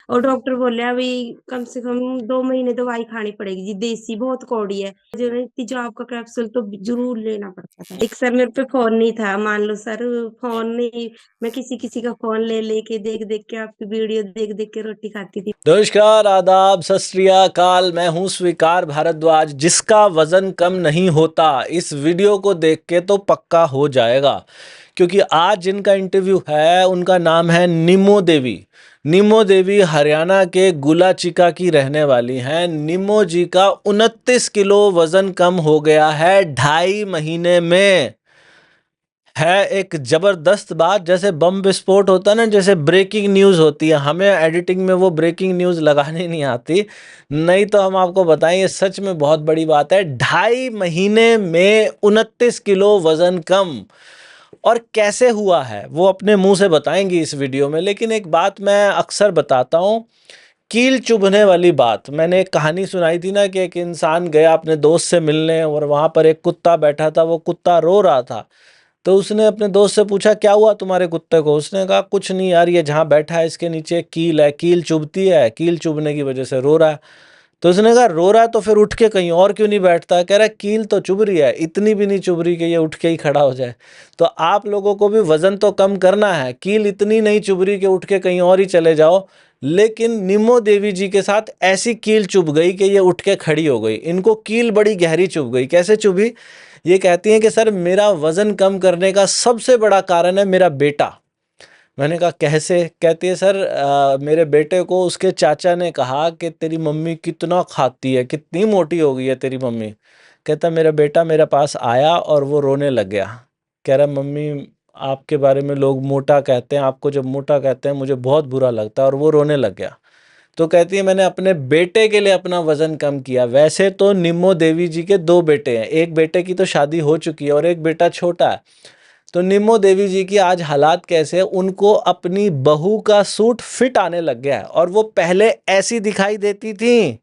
और डॉक्टर बोले अभी कम से कम 2 महीने दवाई खानी पड़ेगी जी, देसी बहुत कौड़ी है। जो है तेजाब का कैप्सूल तो ज़रूर लेना पड़ता था। एक सर मेरे पे फ़ोन नहीं था, मान लो सर फ़ोन नहीं, मैं किसी-किसी का फ़ोन ले-ले के देख-देख के आपकी वीडियो देख-देख के रोटी खाती थी। नमस्कार, आदाब, सत श्री अकाल। मैं हूं स्वीकार भारद्वाज। जिसका वजन कम नहीं होता, इस वीडियो को देख के तो पक्का हो जाएगा, क्योंकि आज जिनका इंटरव्यू है उनका नाम है निमो देवी। निमो देवी हरियाणा के गुलाचिका की रहने वाली हैं। निमो जी का 29 किलो वजन कम हो गया है 2.5 महीने में। है एक जबरदस्त बात। जैसे बम विस्फोट होता है ना, जैसे ब्रेकिंग न्यूज़ होती है, हमें एडिटिंग में वो ब्रेकिंग न्यूज़ लगानी नहीं आती, नहीं तो हम आपको बताएं ये सच में बहुत बड़ी बात है। 2.5 महीने में 29 किलो वजन कम। और कैसे हुआ है वो अपने मुंह से बताएंगी इस वीडियो में। लेकिन एक बात मैं अक्सर बताता हूँ, कील चुभने वाली बात। मैंने एक कहानी सुनाई थी ना कि एक इंसान गया अपने दोस्त से मिलने और वहां पर एक कुत्ता बैठा था, वो कुत्ता रो रहा था। तो उसने अपने दोस्त से पूछा, क्या हुआ तुम्हारे कुत्ते को? उसने कहा, कुछ नहीं यार, ये जहाँ बैठा है इसके नीचे एक कील है, कील चुभती है, कील चुभने की वजह से रो रहा है। तो उसने कहा, रो रहा है तो फिर उठ के कहीं और क्यों नहीं बैठता? कह रहा है, कील तो चुभ रही है, इतनी भी नहीं चुभ रही कि ये उठ के ही खड़ा हो जाए। तो आप लोगों को भी वजन तो कम करना है, कील इतनी नहीं चुभ रही कि उठ के कहीं और ही चले जाओ। लेकिन निमो देवी जी के साथ ऐसी कील चुभ गई कि ये उठ के खड़ी हो गई। इनको कील बड़ी गहरी चुभ गई। कैसे चुभी? ये कहती हैं कि सर, मेरा वजन कम करने का सबसे बड़ा कारण है मेरा बेटा। मैंने कहा, कैसे? कहती है, सर मेरे बेटे को उसके चाचा ने कहा कि तेरी मम्मी कितना खाती है, कितनी मोटी हो गई है तेरी मम्मी। कहता, मेरा बेटा मेरे पास आया और वो रोने लग गया। कह रहा, मम्मी आपके बारे में लोग मोटा कहते हैं, आपको जब मोटा कहते हैं मुझे बहुत बुरा लगता है, और वो रोने लग गया। तो कहती है, मैंने अपने बेटे के लिए अपना वजन कम किया। वैसे तो निम्मो देवी जी के 2 बेटे हैं, एक बेटे की तो शादी हो चुकी है और एक बेटा छोटा है। तो निम्मो देवी जी की आज हालात कैसे है, उनको अपनी बहू का सूट फिट आने लग गया है। और वो पहले ऐसी दिखाई देती थी,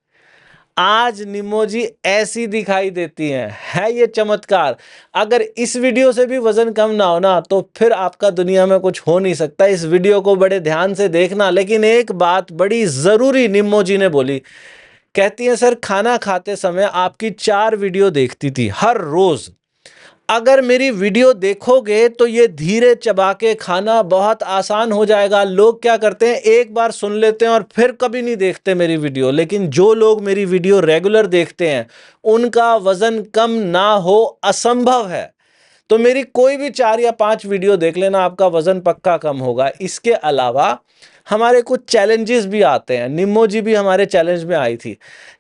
आज निम्मो जी ऐसी दिखाई देती हैं। है ये चमत्कार। अगर इस वीडियो से भी वजन कम ना हो ना, तो फिर आपका दुनिया में कुछ हो नहीं सकता। इस वीडियो को बड़े ध्यान से देखना। लेकिन एक बात बड़ी जरूरी निम्मो जी ने बोली। कहती हैं, सर खाना खाते समय आपकी 4 वीडियो देखती थी हर रोज। अगर मेरी वीडियो देखोगे तो ये धीरे चबा के खाना बहुत आसान हो जाएगा। लोग क्या करते हैं, एक बार सुन लेते हैं और फिर कभी नहीं देखते मेरी वीडियो। लेकिन जो लोग मेरी वीडियो रेगुलर देखते हैं, उनका वजन कम ना हो असंभव है। तो मेरी कोई भी 4 या 5 वीडियो देख लेना, आपका वजन पक्का कम होगा। इसके अलावा हमारे कुछ चैलेंजेस भी आते हैं। निम्मो जी भी हमारे चैलेंज में आई थी।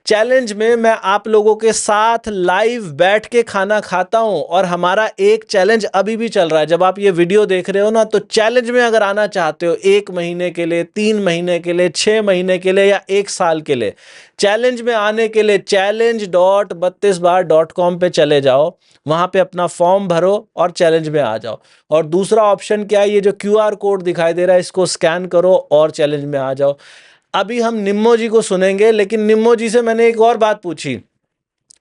चैलेंज में मैं आप लोगों के साथ लाइव बैठ के खाना खाता हूं, और हमारा एक चैलेंज अभी भी चल रहा है। जब आप ये वीडियो देख रहे हो ना, तो चैलेंज में अगर आना चाहते हो, 1 महीने के लिए, 3 महीने के लिए, 6 महीने के लिए या 1 साल के लिए, चैलेंज में आने के लिए challenge.32bar.com पे चले जाओ। वहां पे अपना फॉर्म भरो और चैलेंज में आ जाओ। और दूसरा ऑप्शन क्या है, ये जो क्यूआर कोड दिखाई दे रहा है, इसको स्कैन करो और चैलेंज में आ जाओ। अभी हम निम्मो जी को सुनेंगे, लेकिन निम्मो जी से मैंने एक और बात पूछी।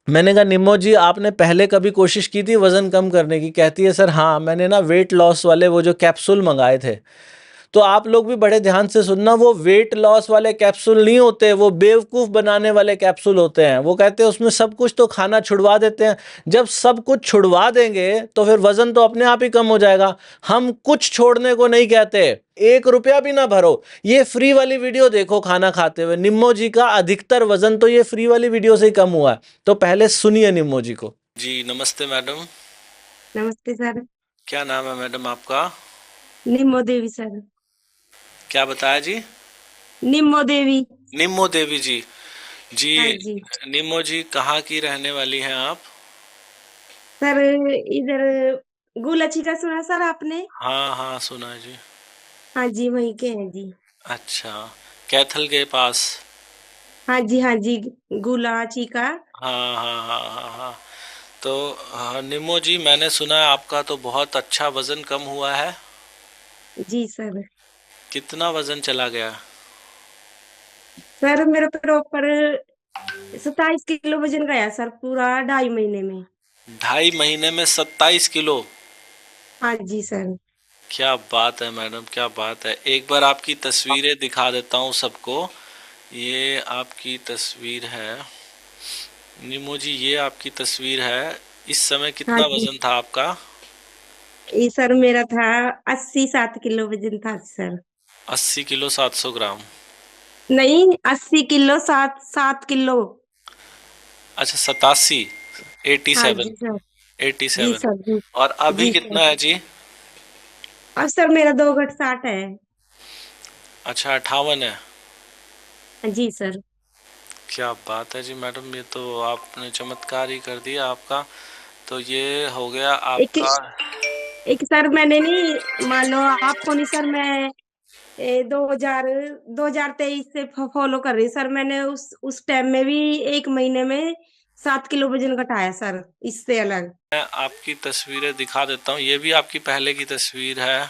मैंने कहा, निम्मो जी आपने पहले कभी कोशिश की थी वजन कम करने की? कहती है, सर हाँ, मैंने ना वेट लॉस वाले वो जो कैप्सूल मंगाए थे। तो आप लोग भी बड़े ध्यान से सुनना, वो वेट लॉस वाले कैप्सूल नहीं होते, वो बेवकूफ बनाने वाले कैप्सूल होते हैं। वो कहते हैं उसमें सब कुछ तो खाना छुड़वा देते हैं। जब सब कुछ छुड़वा देंगे तो फिर वजन तो अपने आप ही कम हो जाएगा। हम कुछ छोड़ने को नहीं कहते, 1 रुपया भी ना भरो। ये फ्री वाली वीडियो देखो खाना खाते हुए। निम्मो जी का अधिकतर वजन तो ये फ्री वाली वीडियो से ही कम हुआ है। तो पहले सुनिए निम्मो जी को। जी नमस्ते मैडम। नमस्ते सर। क्या नाम है मैडम आपका? निम्मो देवी सर। क्या बताया जी? निम्मो देवी। निम्मो देवी जी। जी। हाँ जी। निम्मो जी कहाँ की रहने वाली हैं आप? सर इधर गुलाची का सुना सर आपने? हाँ हाँ, सुना है जी। हाँ जी, वहीं के हैं जी। अच्छा, कैथल के पास? हाँ जी, हाँ जी, गुलाची का। हाँ हाँ हाँ हाँ हाँ। तो निम्मो जी, मैंने सुना है आपका तो बहुत अच्छा वजन कम हुआ है। जी सर। कितना वजन चला गया? सर मेरा प्रॉपर 27 किलो वजन गया सर, पूरा 2.5 महीने में। 2.5 महीने में 27 किलो? हाँ जी सर। क्या बात है मैडम, क्या बात है। एक बार आपकी तस्वीरें दिखा देता हूँ सबको। ये आपकी तस्वीर है नीमो जी, ये आपकी तस्वीर है। इस समय हाँ कितना जी। वजन था आपका? ये सर मेरा था 87 किलो वजन था सर। 80 किलो 700 ग्राम। नहीं, 80 किलो, 7 7 किलो। अच्छा, 87। एटी हाँ सेवन। जी सर। एटी जी सेवन सर जी। और अभी जी सर। कितना है जी? अब सर मेरा 2 घट 60 है। अच्छा, 58 है। जी सर। क्या बात है जी मैडम, ये तो आपने चमत्कार ही कर दिया आपका। तो ये हो गया एक आपका। एक सर मैंने नहीं, मान लो आपको नहीं सर, मैं 2023 से फॉलो कर रही सर। मैंने उस टाइम में भी 1 महीने में 7 किलो वजन घटाया सर, इससे अलग। मैं आपकी तस्वीरें दिखा देता हूँ, ये भी आपकी पहले की तस्वीर है।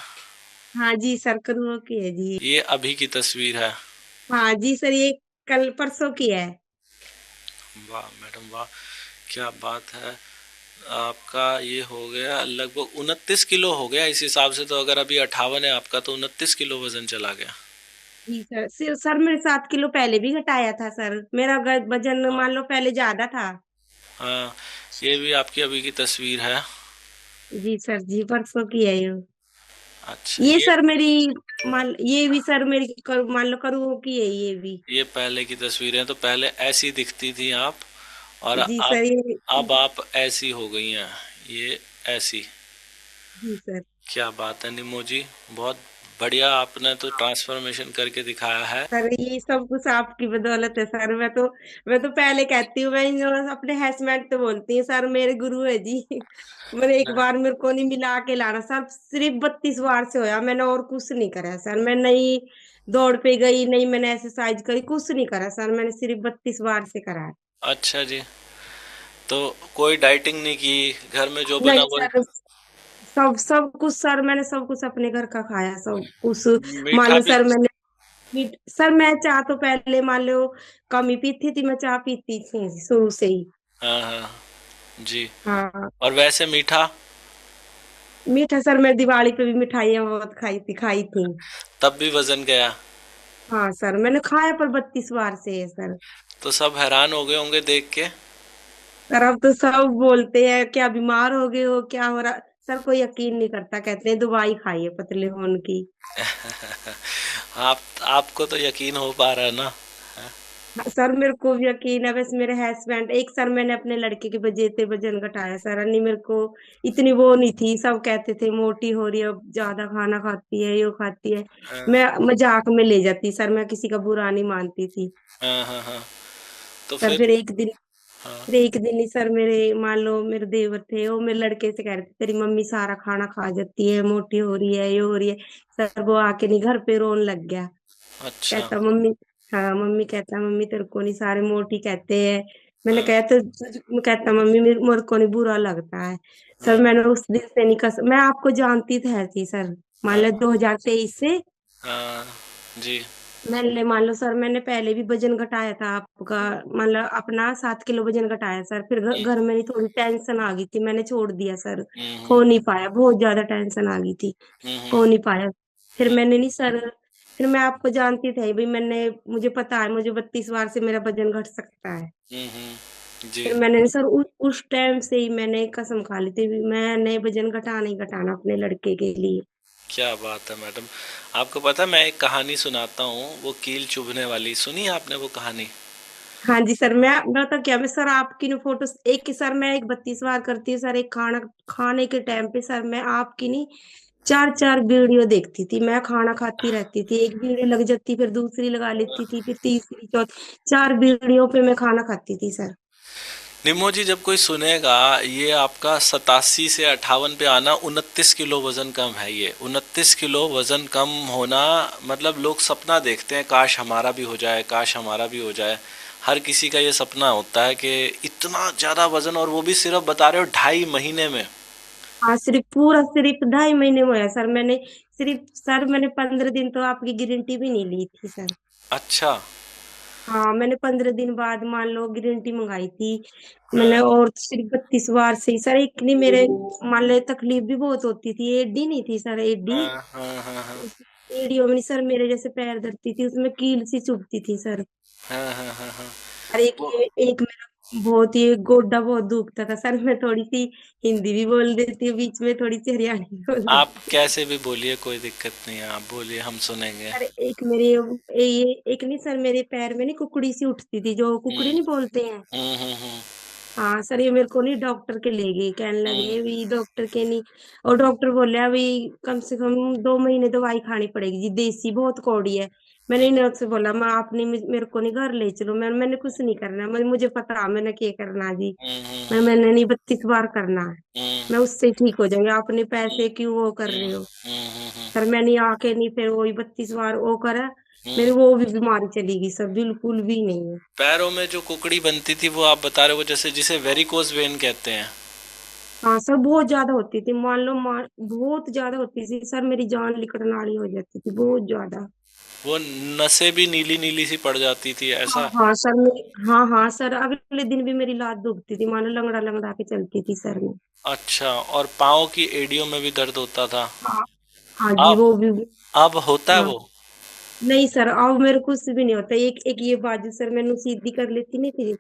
हाँ जी सर, करूँ की है जी। ये अभी की तस्वीर है। हाँ जी सर, ये कल परसों की है। वाह मैडम वाह, क्या बात है। आपका ये हो गया लगभग 29 किलो हो गया इस हिसाब से। तो अगर अभी 58 है आपका, तो 29 किलो वजन चला गया। जी सर, सर मैंने 7 किलो पहले भी घटाया था सर। मेरा वजन हाँ मान लो पहले ज्यादा था। हाँ, ये भी आपकी अभी की तस्वीर है। जी सर जी, परसों की है ये। अच्छा, ये सर मेरी, मान ये भी सर मेरी मान लो करूँ की है ये भी। ये पहले की तस्वीरें। तो पहले ऐसी दिखती थी आप, और जी सर ये। अब आप ऐसी हो गई हैं। ये ऐसी। जी सर। क्या बात है निमो जी, बहुत बढ़िया, आपने तो ट्रांसफॉर्मेशन करके दिखाया है। सर ये सब कुछ आपकी बदौलत है सर। मैं तो पहले कहती हूँ, मैं अपने हस्बैंड तो बोलती हूँ सर मेरे गुरु है जी। मैंने एक न- बार मेरे को नहीं मिला के लाना सर, सिर्फ 32 बार से होया। मैंने और कुछ नहीं करा सर। मैं नहीं दौड़ पे गई, नहीं मैंने एक्सरसाइज करी, कुछ नहीं करा सर। मैंने सिर्फ 32 बार से करा है। अच्छा जी, तो कोई डाइटिंग नहीं की, घर में जो बना नहीं वो? सर, सब सब कुछ सर, मैंने सब कुछ अपने घर का खाया, सब कुछ। मान मीठा लो भी? सर मैंने सर मैं चाह तो पहले मान लो कम ही पीती थी। मैं चाह पीती थी शुरू से ही। हाँ हाँ जी। हाँ। और वैसे मीठा? मीठा सर मैं दिवाली पे भी मिठाइयाँ बहुत खाई थी। तब भी वजन गया? हाँ सर, मैंने खाया पर 32 बार से है सर। तो सब हैरान हो गए होंगे देख के। सर अब तो सब बोलते हैं क्या बीमार हो गए हो, क्या हो रहा। सर कोई यकीन नहीं करता, कहते हैं दवाई खाई है पतले होने की। आप आपको तो यकीन हो पा रहा है ना? हाँ, सर मेरे को भी यकीन है। बस मेरे हस्बैंड, एक सर मैंने अपने लड़के के वजह से वजन घटाया सर। अन्य मेरे को इतनी वो नहीं थी। सब कहते थे मोटी हो रही है, अब ज्यादा खाना खाती है, यो खाती है। हाँ मैं मजाक में ले जाती सर, मैं किसी का बुरा नहीं मानती थी। हाँ हाँ हाँ। तो सर फिर? हाँ। फिर एक दिन ही सर, मेरे मान लो मेरे देवर थे, वो मेरे लड़के से कह रहे थे तेरी मम्मी सारा खाना खा जाती है, मोटी हो रही है, ये हो रही है। सर वो आके नहीं घर पे रोने लग गया। अच्छा। कहता मम्मी, हाँ मम्मी कहता मम्मी तेरे को नहीं सारे मोटी कहते हैं। मैंने कहा तो कहता मम्मी मेरे को नहीं बुरा लगता है। सर हाँ मैंने उस दिन से नहीं कस, मैं आपको जानती थी सर। मान लो हाँ 2023 से हाँ जी। मैंने, मान लो सर मैंने पहले भी वजन घटाया था आपका। मतलब अपना 7 किलो वजन घटाया सर। फिर हम्म घर में नहीं, थोड़ी टेंशन आ गई थी, मैंने छोड़ दिया सर। हम्म हो नहीं पाया, बहुत ज्यादा टेंशन आ गई थी। हम्म हो नहीं पाया। फिर मैंने नहीं सर, फिर मैं आपको जानती थी भाई, मुझे पता है मुझे 32 बार से मेरा वजन घट सकता है। जी। फिर मैंने नहीं सर उस टाइम से ही मैंने कसम खा ली थी भी मैंने वजन घटाना ही घटाना अपने लड़के के लिए। क्या बात है मैडम। आपको पता है, मैं एक कहानी सुनाता हूँ, वो कील चुभने वाली। सुनी है आपने वो कहानी? हाँ जी सर, मैं तो क्या, मैं सर आपकी ना फोटो एक की सर मैं एक 32 बार करती हूँ सर। एक खाना खाने के टाइम पे सर मैं आपकी नहीं, 4 4 वीडियो देखती थी। मैं खाना खाती रहती थी, एक वीडियो लग जाती, फिर दूसरी लगा लेती थी, फिर तीसरी चौथी, 4 वीडियो पे मैं खाना खाती थी सर। निमो जी, जब कोई सुनेगा ये आपका 87 से 58 पे आना, 29 किलो वजन कम है, ये 29 किलो वजन कम होना, मतलब लोग सपना देखते हैं काश हमारा भी हो जाए, काश हमारा भी हो जाए। हर किसी का ये सपना होता है कि इतना ज्यादा वजन, और वो भी सिर्फ बता रहे हो 2.5 महीने में। हाँ सिर्फ पूरा सिर्फ 2.5 महीने में हुआ सर। मैंने 15 दिन तो आपकी गारंटी भी नहीं ली थी सर। अच्छा, हाँ, मैंने 15 दिन बाद मान लो ग्रीन टी मंगाई थी मैंने, हाँ, और सिर्फ 32 बार से ही सर। एक नहीं मेरे मान लो तकलीफ भी बहुत होती थी, एडी नहीं थी सर, एडी हाँ, हाँ, हाँ, हाँ, एड़ियों में नहीं सर, मेरे जैसे पैर धरती थी, उसमें कील सी चुभती थी सर। हाँ, हाँ, हाँ, हाँ। और एक वो ये एक मेरा बहुत ही गोड्डा बहुत दुखता था सर। मैं थोड़ी सी हिंदी भी बोल देती हूँ, बीच में थोड़ी सी हरियाणी भी बोल आप देती हूँ। कैसे भी बोलिए, कोई दिक्कत नहीं है, आप बोलिए, हम सुनेंगे। सर एक मेरे ये एक नहीं सर, मेरे पैर में नहीं कुकड़ी सी उठती थी, जो कुकड़ी हम्म, नहीं बोलते हैं। हम्म, हम्म, हाँ सर, ये मेरे को नहीं डॉक्टर के ले गई, कहने हम्म, लगे भी डॉक्टर के नहीं। और डॉक्टर बोले अभी कम से कम 2 महीने दवाई खानी पड़ेगी जी, देसी बहुत कौड़ी है। मैंने इन से बोला मैं आपने मेरे को नहीं घर ले चलो, मैंने कुछ नहीं करना, मुझे पता मैंने क्या करना जी। हम्म, हम्म, मैंने नहीं 32 बार करना है, हम्म, मैं उससे ठीक हो जाऊंगी, आपने पैसे क्यों वो कर रहे हम्म, हो। हम्म, हम्म, सर मैंने आके नहीं फिर वही 32 बार वो करा, हम्म। मेरी वो भी बीमारी चली गई सर, बिल्कुल भी नहीं है। पैरों में जो कुकड़ी बनती थी वो आप बता रहे हो, जैसे जिसे वेरिकोज वेन कहते हैं? हाँ सर, बहुत ज्यादा होती थी, मान लो बहुत ज्यादा होती थी सर, मेरी जान निकलने वाली हो जाती थी बहुत ज्यादा। वो नसें भी नीली नीली सी पड़ जाती थी, हाँ ऐसा? हाँ सर, हाँ हाँ सर, अगले दिन भी मेरी लात दुखती थी, मानो लंगड़ा लंगड़ा के चलती थी सर में। अच्छा, और पाँव की एड़ियों में भी दर्द होता था? हाँ हाँ जी, अब वो भी। अब होता है हाँ वो? नहीं सर, अब मेरे को कुछ भी नहीं होता। एक एक ये बाजू सर मैंने सीधी कर लेती नहीं थी,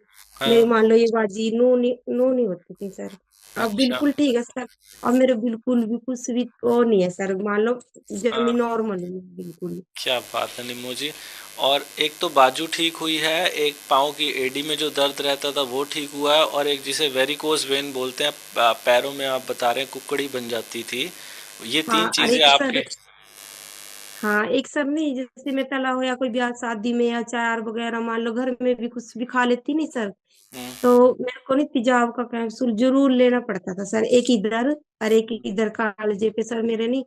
मेरी हाँ। मान लो ये बाजी नो नहीं होती थी सर। अब अच्छा, बिल्कुल ठीक है सर। अब मेरे बिल्कुल भी कुछ भी वो नहीं है सर, मान लो जमी हाँ, नॉर्मल है बिल्कुल। क्या बात है निम्मो जी। और एक तो बाजू ठीक हुई है, एक पाँव की एड़ी में जो दर्द रहता था वो ठीक हुआ है, और एक जिसे वेरिकोज वेन बोलते हैं, पैरों में आप बता रहे हैं कुकड़ी बन जाती थी, ये तीन हाँ और चीजें एक सर, आपके। हाँ एक सर नहीं, जैसे मैं तला हो या कोई ब्याह शादी में या चार वगैरह मान लो घर में भी कुछ भी खा लेती नहीं सर, हम्म, तो मेरे को नहीं तेजाब का कैप्सूल जरूर लेना पड़ता था सर, एक इधर और एक इधर कालजे पे सर मेरे नहीं,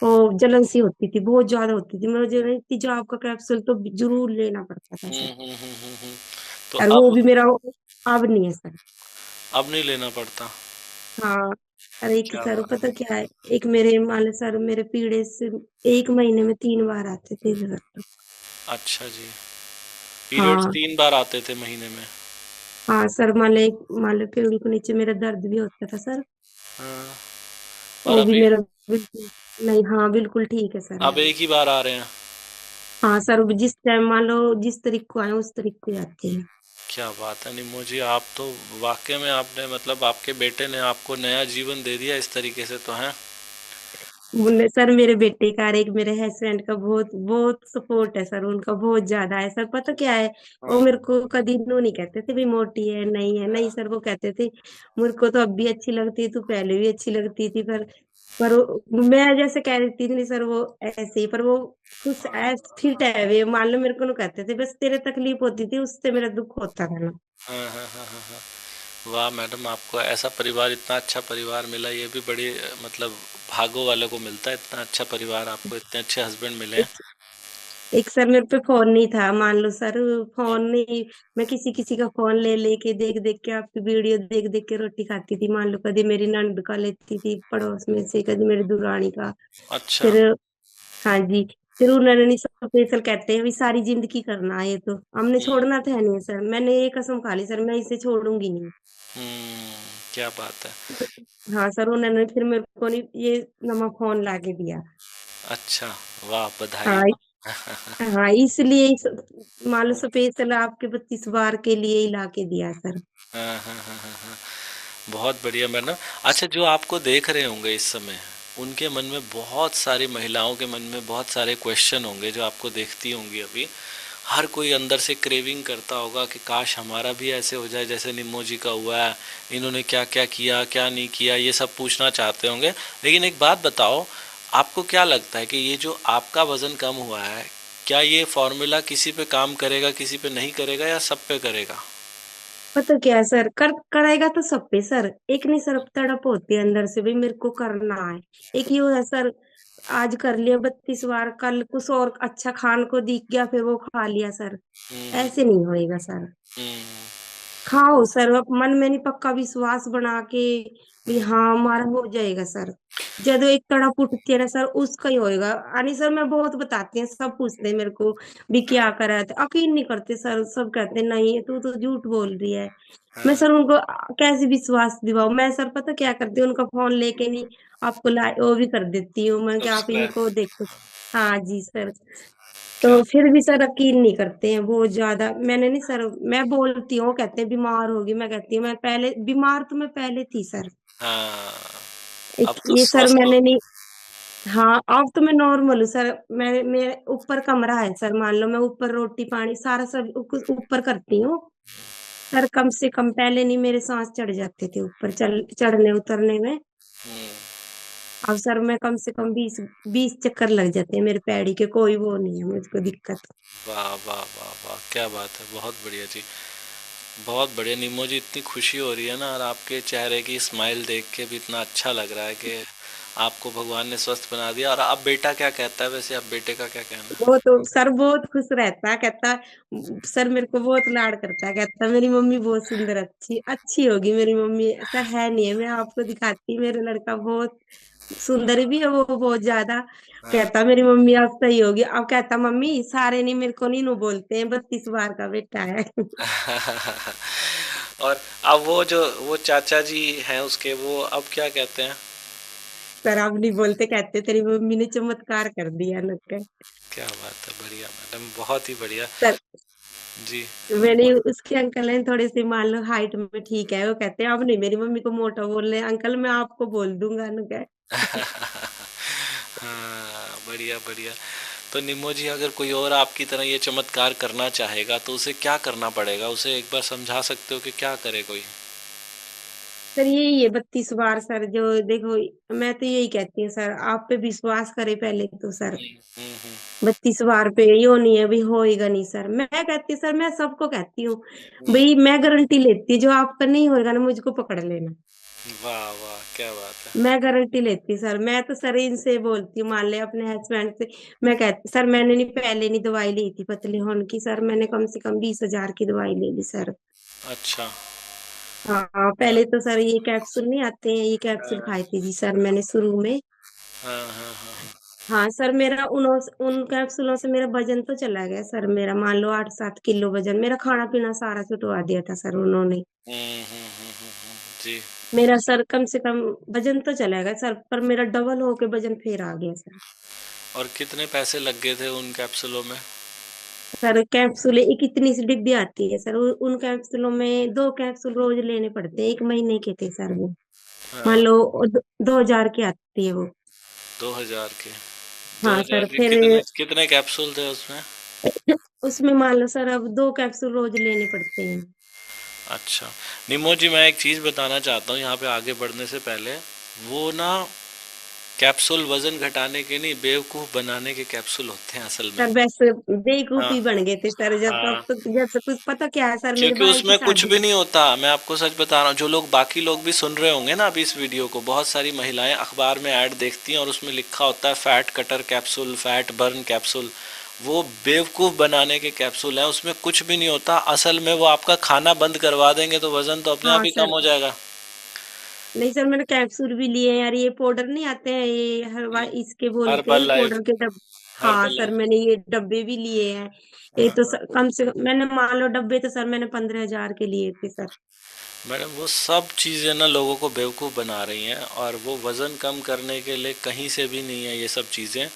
वो जलन सी होती थी बहुत ज्यादा होती थी, मुझे नहीं तेजाब का कैप्सूल तो जरूर लेना पड़ता था सर। तो और वो अब भी मेरा अब नहीं है सर। अब नहीं लेना पड़ता? हाँ। अरे एक क्या सर बात पता है। क्या है, एक मेरे मान लो सर मेरे पीड़े से 1 महीने में 3 बार आते थे सर। अच्छा जी, पीरियड्स हाँ 3 बार आते थे महीने में? हाँ सर, मान लो पीढ़ी के नीचे मेरा दर्द भी होता था सर, हाँ। और वो भी अभी मेरा बिल्कुल नहीं, हाँ बिल्कुल ठीक है सर। अब एक ही बार आ रहे हैं? हाँ सर, वो जिस टाइम मान लो जिस तारीख को आए उस तारीख को ही आते हैं। क्या बात है निम्मो जी, आप तो वाकई में आपने मतलब आपके बेटे ने आपको नया जीवन दे दिया इस तरीके से, तो है। सर मेरे बेटे का और एक मेरे हस्बैंड का बहुत बहुत सपोर्ट है सर, उनका बहुत ज्यादा है सर। पता क्या है, वो हाँ, मेरे को कभी नो नहीं कहते थे भी मोटी है नहीं है, नहीं सर, वो कहते थे मेरे को तो अब भी अच्छी लगती है, तू पहले भी अच्छी लगती थी, पर मैं जैसे कह रही थी नहीं सर, वो ऐसे ही, पर वो खुश ऐस फिट है वे, मान लो मेरे को ना कहते थे बस तेरे तकलीफ होती थी उससे मेरा दुख होता था ना। हाँ, हाँ, हाँ, हाँ, हाँ। वाह मैडम, आपको ऐसा परिवार, इतना अच्छा परिवार मिला, ये भी बड़ी मतलब भागों वाले को मिलता है, इतना अच्छा परिवार, आपको इतने अच्छे हस्बैंड मिले हैं। एक एक सर मेरे पे फोन नहीं था, मान लो सर, फोन नहीं, मैं किसी किसी का फोन ले लेके देख देख के आपकी वीडियो देख देख के रोटी खाती थी, मान लो कभी मेरी ननद का लेती थी पड़ोस में से, कभी मेरी दुरानी का। अच्छा। फिर हाँ जी, फिर उन्होंने नहीं सब स्पेशल कहते हैं भी सारी जिंदगी करना है, ये तो हमने हम्म, छोड़ना था नहीं सर, मैंने ये कसम खा ली सर मैं इसे छोड़ूंगी नहीं। हम्म, क्या बात है। हाँ सर, उन्होंने फिर मेरे को नहीं ये नवा फोन ला के दिया। अच्छा, वाह, बधाई। हाँ हाँ, इसलिए मान लो स्पेशल आपके 32 बार के लिए ही ला के दिया सर। हाँ, हाँ, हाँ, हाँ, हाँ। बहुत बढ़िया मैडम। अच्छा, जो आपको देख रहे होंगे इस समय, उनके मन में बहुत सारी महिलाओं के मन में बहुत सारे क्वेश्चन होंगे, जो आपको देखती होंगी अभी। हर कोई अंदर से क्रेविंग करता होगा कि काश हमारा भी ऐसे हो जाए जैसे निम्मो जी का हुआ है, इन्होंने क्या क्या किया क्या नहीं किया, ये सब पूछना चाहते होंगे। लेकिन एक बात बताओ, आपको क्या लगता है कि ये जो आपका वज़न कम हुआ है, क्या ये फॉर्मूला किसी पे काम करेगा, किसी पे नहीं करेगा, या सब पे करेगा? पता क्या है सर, करेगा तो सब पे सर, एक नहीं सर, तड़प होती है अंदर से भी मेरे को करना है। एक ही वो है सर, आज कर लिया 32 बार, कल कुछ और अच्छा खान को दिख गया फिर वो खा लिया सर, हम्म, ऐसे नहीं होएगा सर। हम्म, खाओ सर, अब मन में नहीं, पक्का विश्वास बना के ਵੀ ਹਾਂ हमारा हो जाएगा सर। ਜਦੋਂ ਇੱਕ तड़प उठती है ना सर उसका ही होएगा। यानी सर मैं बहुत बताती हूँ, सब पूछते हैं मेरे को भी क्या करा है? तो यकीन नहीं करते सर, सब कहते हैं नहीं तू तो झूठ बोल रही है। मैं हाँ। सर उनको कैसे विश्वास दिलाऊँ? मैं सर पता क्या करती हूँ, उनका फ़ोन लेके नहीं आपको वो भी कर देती हूँ, मैं कि आप सब्सक्राइब। इनको देखो। हाँ जी सर। तो क्या? फिर भी सर यकीन नहीं करते हैं बहुत ज़्यादा। मैंने नहीं सर, मैं बोलती हूँ, वो कहते हैं बीमार होगी, मैं कहती हूँ मैं पहले बीमार तो मैं पहले थी सर। हाँ, एक अब तो ये सर स्वस्थ हो। मैंने नहीं। हाँ, अब तो मैं नॉर्मल हूँ सर। मैं मेरे ऊपर कमरा है सर, मान लो मैं ऊपर रोटी-पानी सारा सब कुछ ऊपर करती हूँ। सर कम से कम पहले नहीं मेरे साँस चढ़ जाते थे ऊपर चढ़ने-उतरने में। हम्म। अब सर मैं कम से कम 20 चक्कर लग जाते हैं मेरे पैडी के, कोई वो नहीं है मुझको दिक्कत। वाह वाह वाह वाह, क्या बात है, बहुत बढ़िया जी। बहुत बढ़िया नीमो जी, इतनी खुशी हो रही है ना, और आपके चेहरे की स्माइल देख के भी इतना अच्छा लग रहा है कि आपको भगवान ने स्वस्थ बना दिया। और अब बेटा क्या कहता है वैसे, अब बेटे का क्या कहना है? वो तो सर बहुत खुश रहता है, कहता है सर मेरे को बहुत लाड करता है, कहता है मेरी मम्मी बहुत सुंदर अच्छी अच्छी होगी मेरी मम्मी, ऐसा है नहीं है, मैं आपको दिखाती मेरा लड़का बहुत सुंदर भी है वो बहुत ज़्यादा। हाँ। कहता मेरी मम्मी अब सही होगी, अब कहता मम्मी सारे नहीं मेरे को नहीं नु बोलते हैं, 32 बार का बेटा है। और अब वो जो वो चाचा जी हैं उसके, वो अब क्या कहते हैं? सर अब नहीं बोलते, कहते तेरी मम्मी ने चमत्कार कर दिया न। क्या बात है, बढ़िया मैडम, बहुत ही बढ़िया। सर जी। मैंने उसके अंकल हैं थोड़े से मान लो हाइट में ठीक है, वो कहते हैं अब नहीं मेरी मम्मी को मोटा बोल रहे हैं अंकल, मैं आपको बोल दूंगा न कह। हाँ, बढ़िया बढ़िया। तो निमो जी, अगर कोई और आपकी तरह ये चमत्कार करना चाहेगा तो उसे क्या करना पड़ेगा? उसे एक बार समझा सकते हो कि क्या करे कोई? सर यही है 32 बार सर, जो देखो मैं तो यही कहती हूँ सर, आप पे विश्वास करे पहले तो सर। हम्म। 32 बार पे यो नहीं है, अभी होएगा नहीं सर। मैं कहती सर, मैं सबको कहती हूँ, हम्म। भई मैं गारंटी लेती हूँ, जो आपका नहीं होएगा ना मुझको पकड़ लेना। वाह वाह, क्या बात है। मैं गारंटी लेती सर, मैं तो सर इनसे बोलती हूँ, मान लें अपने हस्बैंड से, मैं कहती सर मैंने नहीं पहले नहीं दवाई ली थी पतले होने की सर, मैंने कम से कम 20,000 की दवाई ले ली सर। अच्छा। हाँ, पहले तो सर ये कैप्सूल नहीं आते हैं, ये कैप्सूल हाँ खाई थी जी सर मैंने शुरू में। हाँ हाँ हाँ। हाँ सर, मेरा उन कैप्सूलों से मेरा वज़न तो चला गया सर, मेरा मान लो 8-7 किलो वज़न, मेरा खाना-पीना सारा छुटवा दिया था सर उन्होंने। जी। मेरा सर कम से कम वज़न तो चला गया सर, पर मेरा डबल होके वज़न फिर आ गया सर। और कितने पैसे लग गए थे उन कैप्सूलों में? सर कैप्सूल एक इतनी सी डिब्बी आती है सर, उन कैप्सूलों में 2 कैप्सूल रोज़ लेने पड़ते हैं, 1 महीने के थे सर वो। मान हाँ। लो 2,000 की आती है वो। 2000 के? दो हाँ हजार सर, के फिर कितने कितने कैप्सूल थे उसमें? उसमें मान लो सर अब 2 कैप्सूल रोज़ लेने पड़ते हैं। अच्छा। निमो जी, मैं एक चीज़ बताना चाहता हूँ यहाँ पे आगे बढ़ने से पहले। वो ना कैप्सूल वजन घटाने के नहीं, बेवकूफ़ बनाने के कैप्सूल होते हैं असल में। सर वैसे बेवकूफ हाँ ही बन गए थे सर, जब तो अब हाँ। तो जब से कुछ पता क्या है सर, मेरे क्योंकि भाई की उसमें कुछ शादी। भी नहीं होता, मैं आपको सच बता रहा हूँ। जो लोग, बाकी लोग भी सुन रहे होंगे ना अभी इस वीडियो को, बहुत सारी महिलाएं अखबार में ऐड देखती हैं और उसमें लिखा होता है fat cutter capsule, fat burn capsule. वो बेवकूफ़ बनाने के कैप्सूल हैं, उसमें कुछ भी नहीं होता असल में। वो आपका खाना बंद करवा देंगे तो वजन तो अपने आप हाँ ही कम सर, हो जाएगा। नहीं सर मैंने कैप्सूल भी लिए हैं यार, ये पाउडर नहीं आते हैं ये हलवा इसके बोलते हैं, हर्बल ये लाइफ। पाउडर के हाँ हर्बल सर, लाइफ। मैंने ये डब्बे भी लिए हैं। ये तो कम से कम मैंने मान लो डब्बे तो सर मैंने 15,000 के लिए थे सर। मैडम, वो सब चीज़ें ना लोगों को बेवकूफ़ बना रही हैं, और वो वज़न कम करने के लिए कहीं से भी नहीं है ये सब चीज़ें।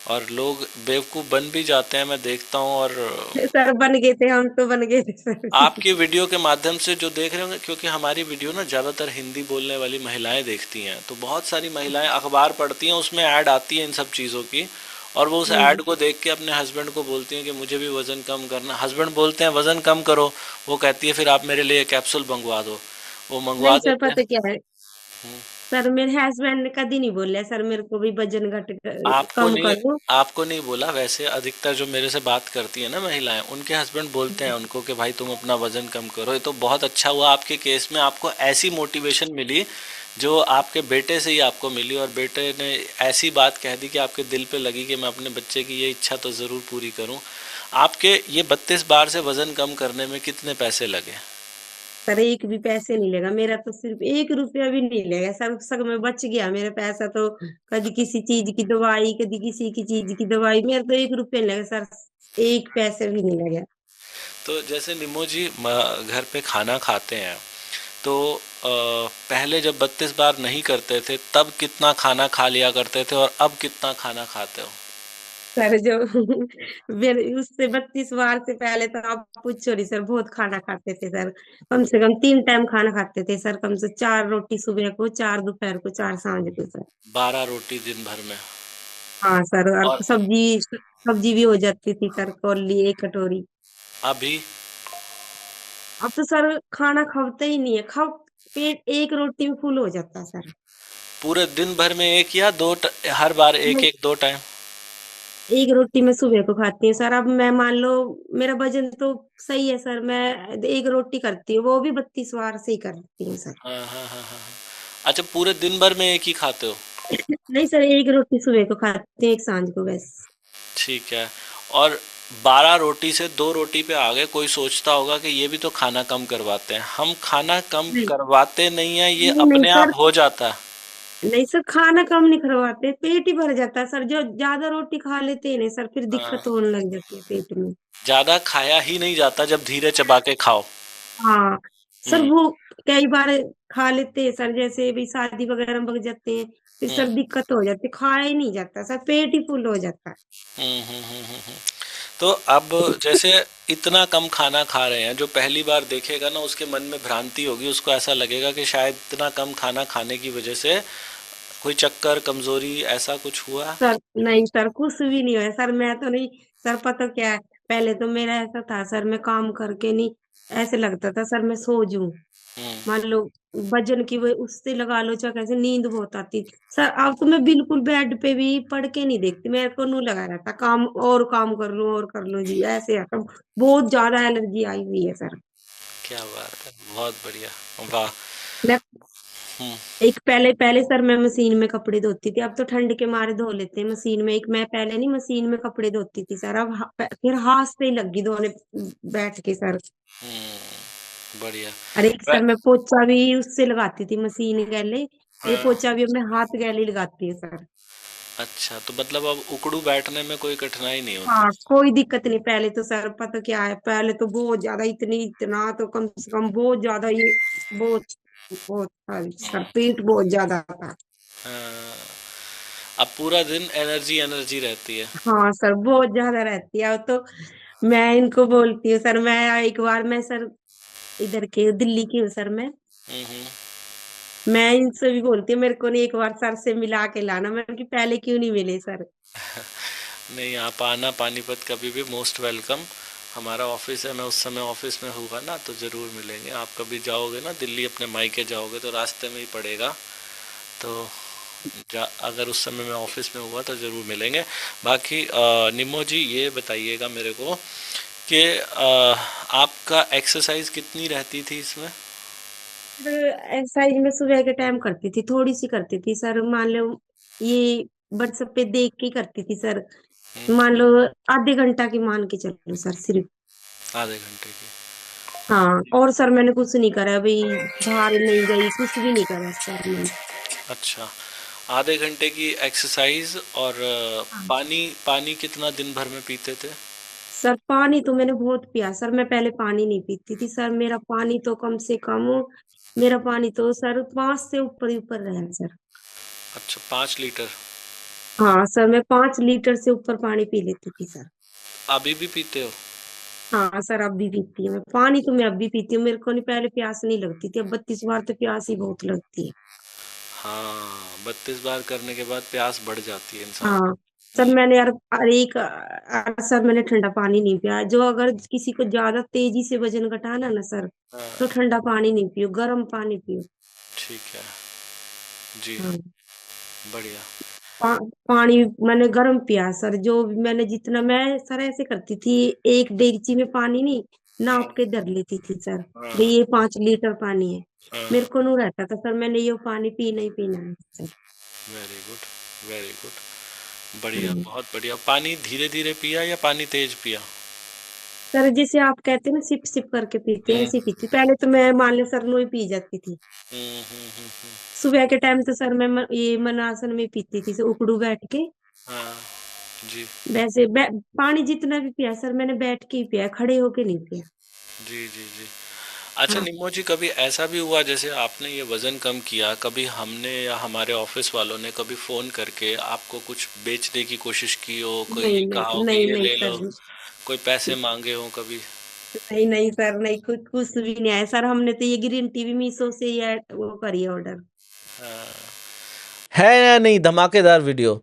और लोग बेवकूफ़ बन भी जाते हैं, मैं देखता हूँ। और सर बन गए थे, हम तो बन गए थे सर। आपकी वीडियो के माध्यम से जो देख रहे होंगे, क्योंकि हमारी वीडियो ना ज़्यादातर हिंदी बोलने वाली महिलाएं देखती हैं, तो बहुत सारी महिलाएं अखबार पढ़ती हैं, उसमें ऐड आती है इन सब चीज़ों की। और वो उस हाँ ऐड जी। को देख के अपने हस्बैंड को बोलती हैं कि मुझे भी वज़न कम करना। हस्बैंड बोलते हैं वज़न कम करो, वो कहती है फिर आप मेरे लिए कैप्सूल मंगवा दो। वो मंगवा नहीं सर देते हैं। पता क्या है सर, मेरे हस्बैंड ने कभी नहीं बोले सर मेरे को भी वजन आपको कम नहीं करो। आपको नहीं बोला, वैसे अधिकतर जो मेरे से बात करती है ना महिलाएं, उनके हस्बैंड बोलते हैं उनको कि भाई तुम अपना वजन कम करो। ये तो बहुत अच्छा हुआ आपके केस में, आपको ऐसी मोटिवेशन मिली जो आपके बेटे से ही आपको मिली, और बेटे ने ऐसी बात कह दी कि आपके दिल पे लगी कि मैं अपने बच्चे की ये इच्छा तो ज़रूर पूरी करूं। आपके ये 32 बार से वज़न कम करने में कितने पैसे लगे? सर एक भी पैसे नहीं लेगा मेरा, तो सिर्फ 1 रुपया भी नहीं लेगा सर, सब में बच गया मेरा पैसा तो। कभी किसी चीज की दवाई, कभी किसी की चीज की दवाई, मेरा तो 1 रुपया नहीं लगा सर, एक पैसे भी नहीं लगा। तो जैसे निमो जी घर पे खाना खाते हैं तो पहले जब 32 बार नहीं करते थे तब कितना खाना खा लिया करते थे और अब कितना खाना खाते हो? सर जो मेरे उससे 32 बार से पहले तो आप पूछो नहीं सर, बहुत खाना खाते थे सर। कम से कम 3 टाइम खाना खाते थे सर, कम से 4 रोटी सुबह को, 4 दोपहर को, 4 सांझ को सर। 12 रोटी दिन भर में? हाँ सर, और और सब्जी सब्जी भी हो जाती थी सर, कौली 1 कटोरी। अभी? अब तो सर खाना खाते ही नहीं है, खाओ पेट 1 रोटी में फुल हो जाता है सर। पूरे दिन भर में एक या दो हर बार एक मैं एक दो टाइम? 1 रोटी मैं सुबह को खाती हूँ सर। अब मैं मान लो मेरा वजन तो सही है सर, मैं 1 रोटी करती हूँ, वो भी 32 बार से ही करती हूँ सर। हाँ हाँ हाँ हाँ। अच्छा, पूरे दिन भर में एक ही खाते हो? नहीं सर, 1 रोटी सुबह को खाती हूँ, एक सांझ को बस। ठीक है। और 12 रोटी से 2 रोटी पे आ गए, कोई सोचता होगा कि ये भी तो खाना कम करवाते हैं। हम खाना कम नहीं करवाते नहीं है, ये नहीं नहीं अपने सर, आप हो जाता है। नहीं सर, खाना कम नहीं करवाते, पेट ही भर जाता है सर। जो ज्यादा रोटी खा लेते हैं ना सर, फिर हाँ, दिक्कत होने लग जाती है पेट में। ज्यादा खाया ही नहीं जाता जब धीरे चबा के खाओ। हाँ सर, हम्म वो कई बार खा लेते हैं सर, जैसे भी शादी वगैरह में बग जाते हैं, फिर हम्म सर दिक्कत हो जाती है, खाया ही नहीं जाता सर, पेट ही फुल हो जाता है। हम्म। तो अब जैसे इतना कम खाना खा रहे हैं, जो पहली बार देखेगा ना उसके मन में भ्रांति होगी, उसको ऐसा लगेगा कि शायद इतना कम खाना खाने की वजह से कोई चक्कर, कमजोरी ऐसा कुछ हुआ? सर नहीं सर, कुछ भी नहीं हुआ सर, मैं तो नहीं। सर पता क्या है, पहले तो मेरा ऐसा था सर, मैं काम करके नहीं, ऐसे लगता था सर मैं सो जाऊं। हम्म मान लो वजन की वजह उससे लगा लो, चाहे कैसे, नींद बहुत आती सर। अब तो मैं बिल्कुल बेड पे भी पड़ के नहीं देखती, मेरे को नू लगा रहता काम, और काम कर लो और कर लो जी, ऐसे है सब। बहुत ज्यादा एलर्जी आई हुई है सर। क्या बात है, बहुत बढ़िया। वाह। मैं हम्म एक पहले पहले सर मैं मशीन में कपड़े धोती थी, अब तो ठंड के मारे धो लेते हैं मशीन में। एक मैं पहले नहीं मशीन में कपड़े धोती थी सर, अब फिर हाथ से ही लगी धोने बैठ के सर। बढ़िया। अरे एक वै- सर मैं पोछा भी उससे लगाती थी, मशीन गैले, ये हाँ, पोछा भी अपने हाथ गैले लगाती है सर। अच्छा, तो मतलब अब उकड़ू बैठने में कोई कठिनाई नहीं होती? हाँ कोई दिक्कत नहीं, पहले तो सर पता क्या है, पहले तो बहुत ज्यादा, इतना तो कम से कम बहुत ज्यादा, ये बहुत बहुत था सर, पेट बहुत ज्यादा था। हाँ, अब पूरा दिन एनर्जी एनर्जी रहती है। हाँ सर, बहुत ज्यादा रहती है। अब तो मैं इनको बोलती हूँ सर, मैं एक बार मैं सर इधर के दिल्ली की हूँ सर हम्म। मैं इनसे भी बोलती हूँ, मेरे को नहीं एक बार सर से मिला के लाना, मैं कि पहले क्यों नहीं मिले सर। नहीं, आप आना पानीपत कभी भी, मोस्ट वेलकम। हमारा ऑफिस है, मैं उस समय ऑफिस में होगा ना तो ज़रूर मिलेंगे। आप कभी जाओगे ना दिल्ली, अपने मायके जाओगे तो रास्ते में ही पड़ेगा। तो अगर उस समय मैं ऑफिस में हुआ तो ज़रूर मिलेंगे। बाकी निमो जी ये बताइएगा मेरे को कि आपका एक्सरसाइज कितनी रहती थी इसमें? एक्सरसाइज में सुबह के टाइम करती थी, थोड़ी सी करती थी सर, मान लो ये व्हाट्सएप पे देख के करती थी सर। हम्म, मान लो आधे घंटा की मान के चलो सर सिर्फ। आधे घंटे की? हाँ, और सर मैंने कुछ नहीं करा भाई, बाहर नहीं गई, कुछ भी नहीं करा सर मैंने। अच्छा, आधे घंटे की एक्सरसाइज। और हाँ पानी पानी कितना दिन भर में पीते थे? सर, पानी तो मैंने बहुत पिया सर, मैं पहले पानी नहीं पीती थी सर, मेरा पानी तो कम से कम, मेरा पानी तो सर 5 से ऊपर ही ऊपर रहा है सर। अच्छा, 5 लीटर? हाँ सर, मैं 5 लीटर से ऊपर पानी पी लेती थी सर। अभी भी पीते हो? हाँ सर, अब भी पीती हूँ मैं पानी, तो मैं अब भी पीती हूँ, मेरे को नहीं पहले प्यास नहीं लगती थी, अब 32 बार तो प्यास ही बहुत लगती है। हाँ, 32 बार करने के बाद प्यास बढ़ जाती है इंसान। हाँ सर, मैंने यार सर मैंने ठंडा पानी नहीं पिया, जो अगर किसी को ज्यादा तेजी से वजन घटाना ना सर, तो हाँ, ठंडा पानी नहीं पियो, गर्म पानी पियो। ठीक है जी। हाँ, बढ़िया। पानी मैंने गर्म पिया सर, जो भी मैंने जितना, मैं सर ऐसे करती थी, एक डेगची में पानी नहीं नाप के धर लेती थी सर, भाई हाँ ये 5 लीटर पानी है, मेरे हाँ। को नहीं रहता था सर, मैंने ये पानी पीना ही पीना है sir. Very good, very good. बढ़िया, हम्म। बहुत बढ़िया। पानी धीरे धीरे पिया या पानी तेज पिया? सर जैसे आप कहते हैं ना सिप सिप करके पीते हैं, हुँ, ऐसे ही पीती पहले तो मैं मान लो सर लोई पी जाती थी। हुँ। सुबह के टाइम तो सर मैं ये मनासन में पीती थी, उकड़ू बैठ के। हाँ, जी। वैसे पानी जितना भी पिया सर मैंने बैठ के ही पिया, खड़े होके नहीं पिया। जी। अच्छा हाँ। निमो जी, कभी ऐसा भी हुआ जैसे आपने ये वज़न कम किया, कभी हमने या हमारे ऑफिस वालों ने कभी फ़ोन करके आपको कुछ बेचने की कोशिश की हो, नहीं कोई नहीं कहा हो कि नहीं ये नहीं ले लो, सर। कोई पैसे मांगे हो कभी? नहीं नहीं सर, नहीं कुछ कुछ भी नहीं आया सर। हमने तो ये ग्रीन टी भी मीशो से ही वो करी है ऑर्डर। है या नहीं धमाकेदार वीडियो?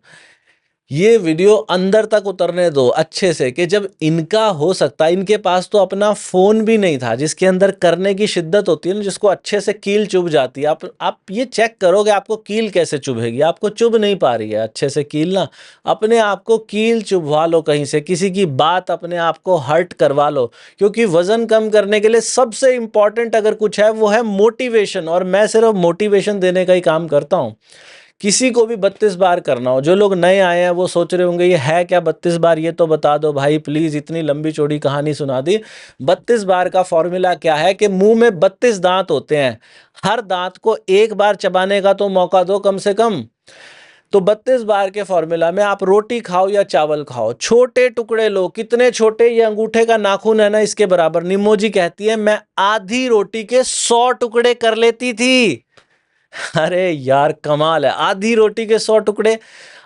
ये वीडियो अंदर तक उतरने दो अच्छे से कि जब इनका हो सकता है, इनके पास तो अपना फोन भी नहीं था जिसके अंदर करने की शिद्दत होती है ना, जिसको अच्छे से कील चुभ जाती है। आप ये चेक करोगे आपको कील कैसे चुभेगी, आपको चुभ नहीं पा रही है अच्छे से कील ना, अपने आप को कील चुभवा लो कहीं से, किसी की बात अपने आप को हर्ट करवा लो। क्योंकि वजन कम करने के लिए सबसे इंपॉर्टेंट अगर कुछ है वो है मोटिवेशन, और मैं सिर्फ मोटिवेशन देने का ही काम करता हूँ। किसी को भी 32 बार करना हो, जो लोग नए आए हैं वो सोच रहे होंगे ये है क्या 32 बार, ये तो बता दो भाई प्लीज, इतनी लंबी चौड़ी कहानी सुना दी। 32 बार का फॉर्मूला क्या है कि मुंह में 32 दांत होते हैं, हर दांत को एक बार चबाने का तो मौका दो कम से कम। तो 32 बार के फॉर्मूला में आप रोटी खाओ या चावल खाओ, छोटे टुकड़े लो, कितने छोटे, ये अंगूठे का नाखून है ना इसके बराबर। निमोजी कहती है मैं आधी रोटी के 100 टुकड़े कर लेती थी। अरे यार कमाल है, आधी रोटी के 100 टुकड़े।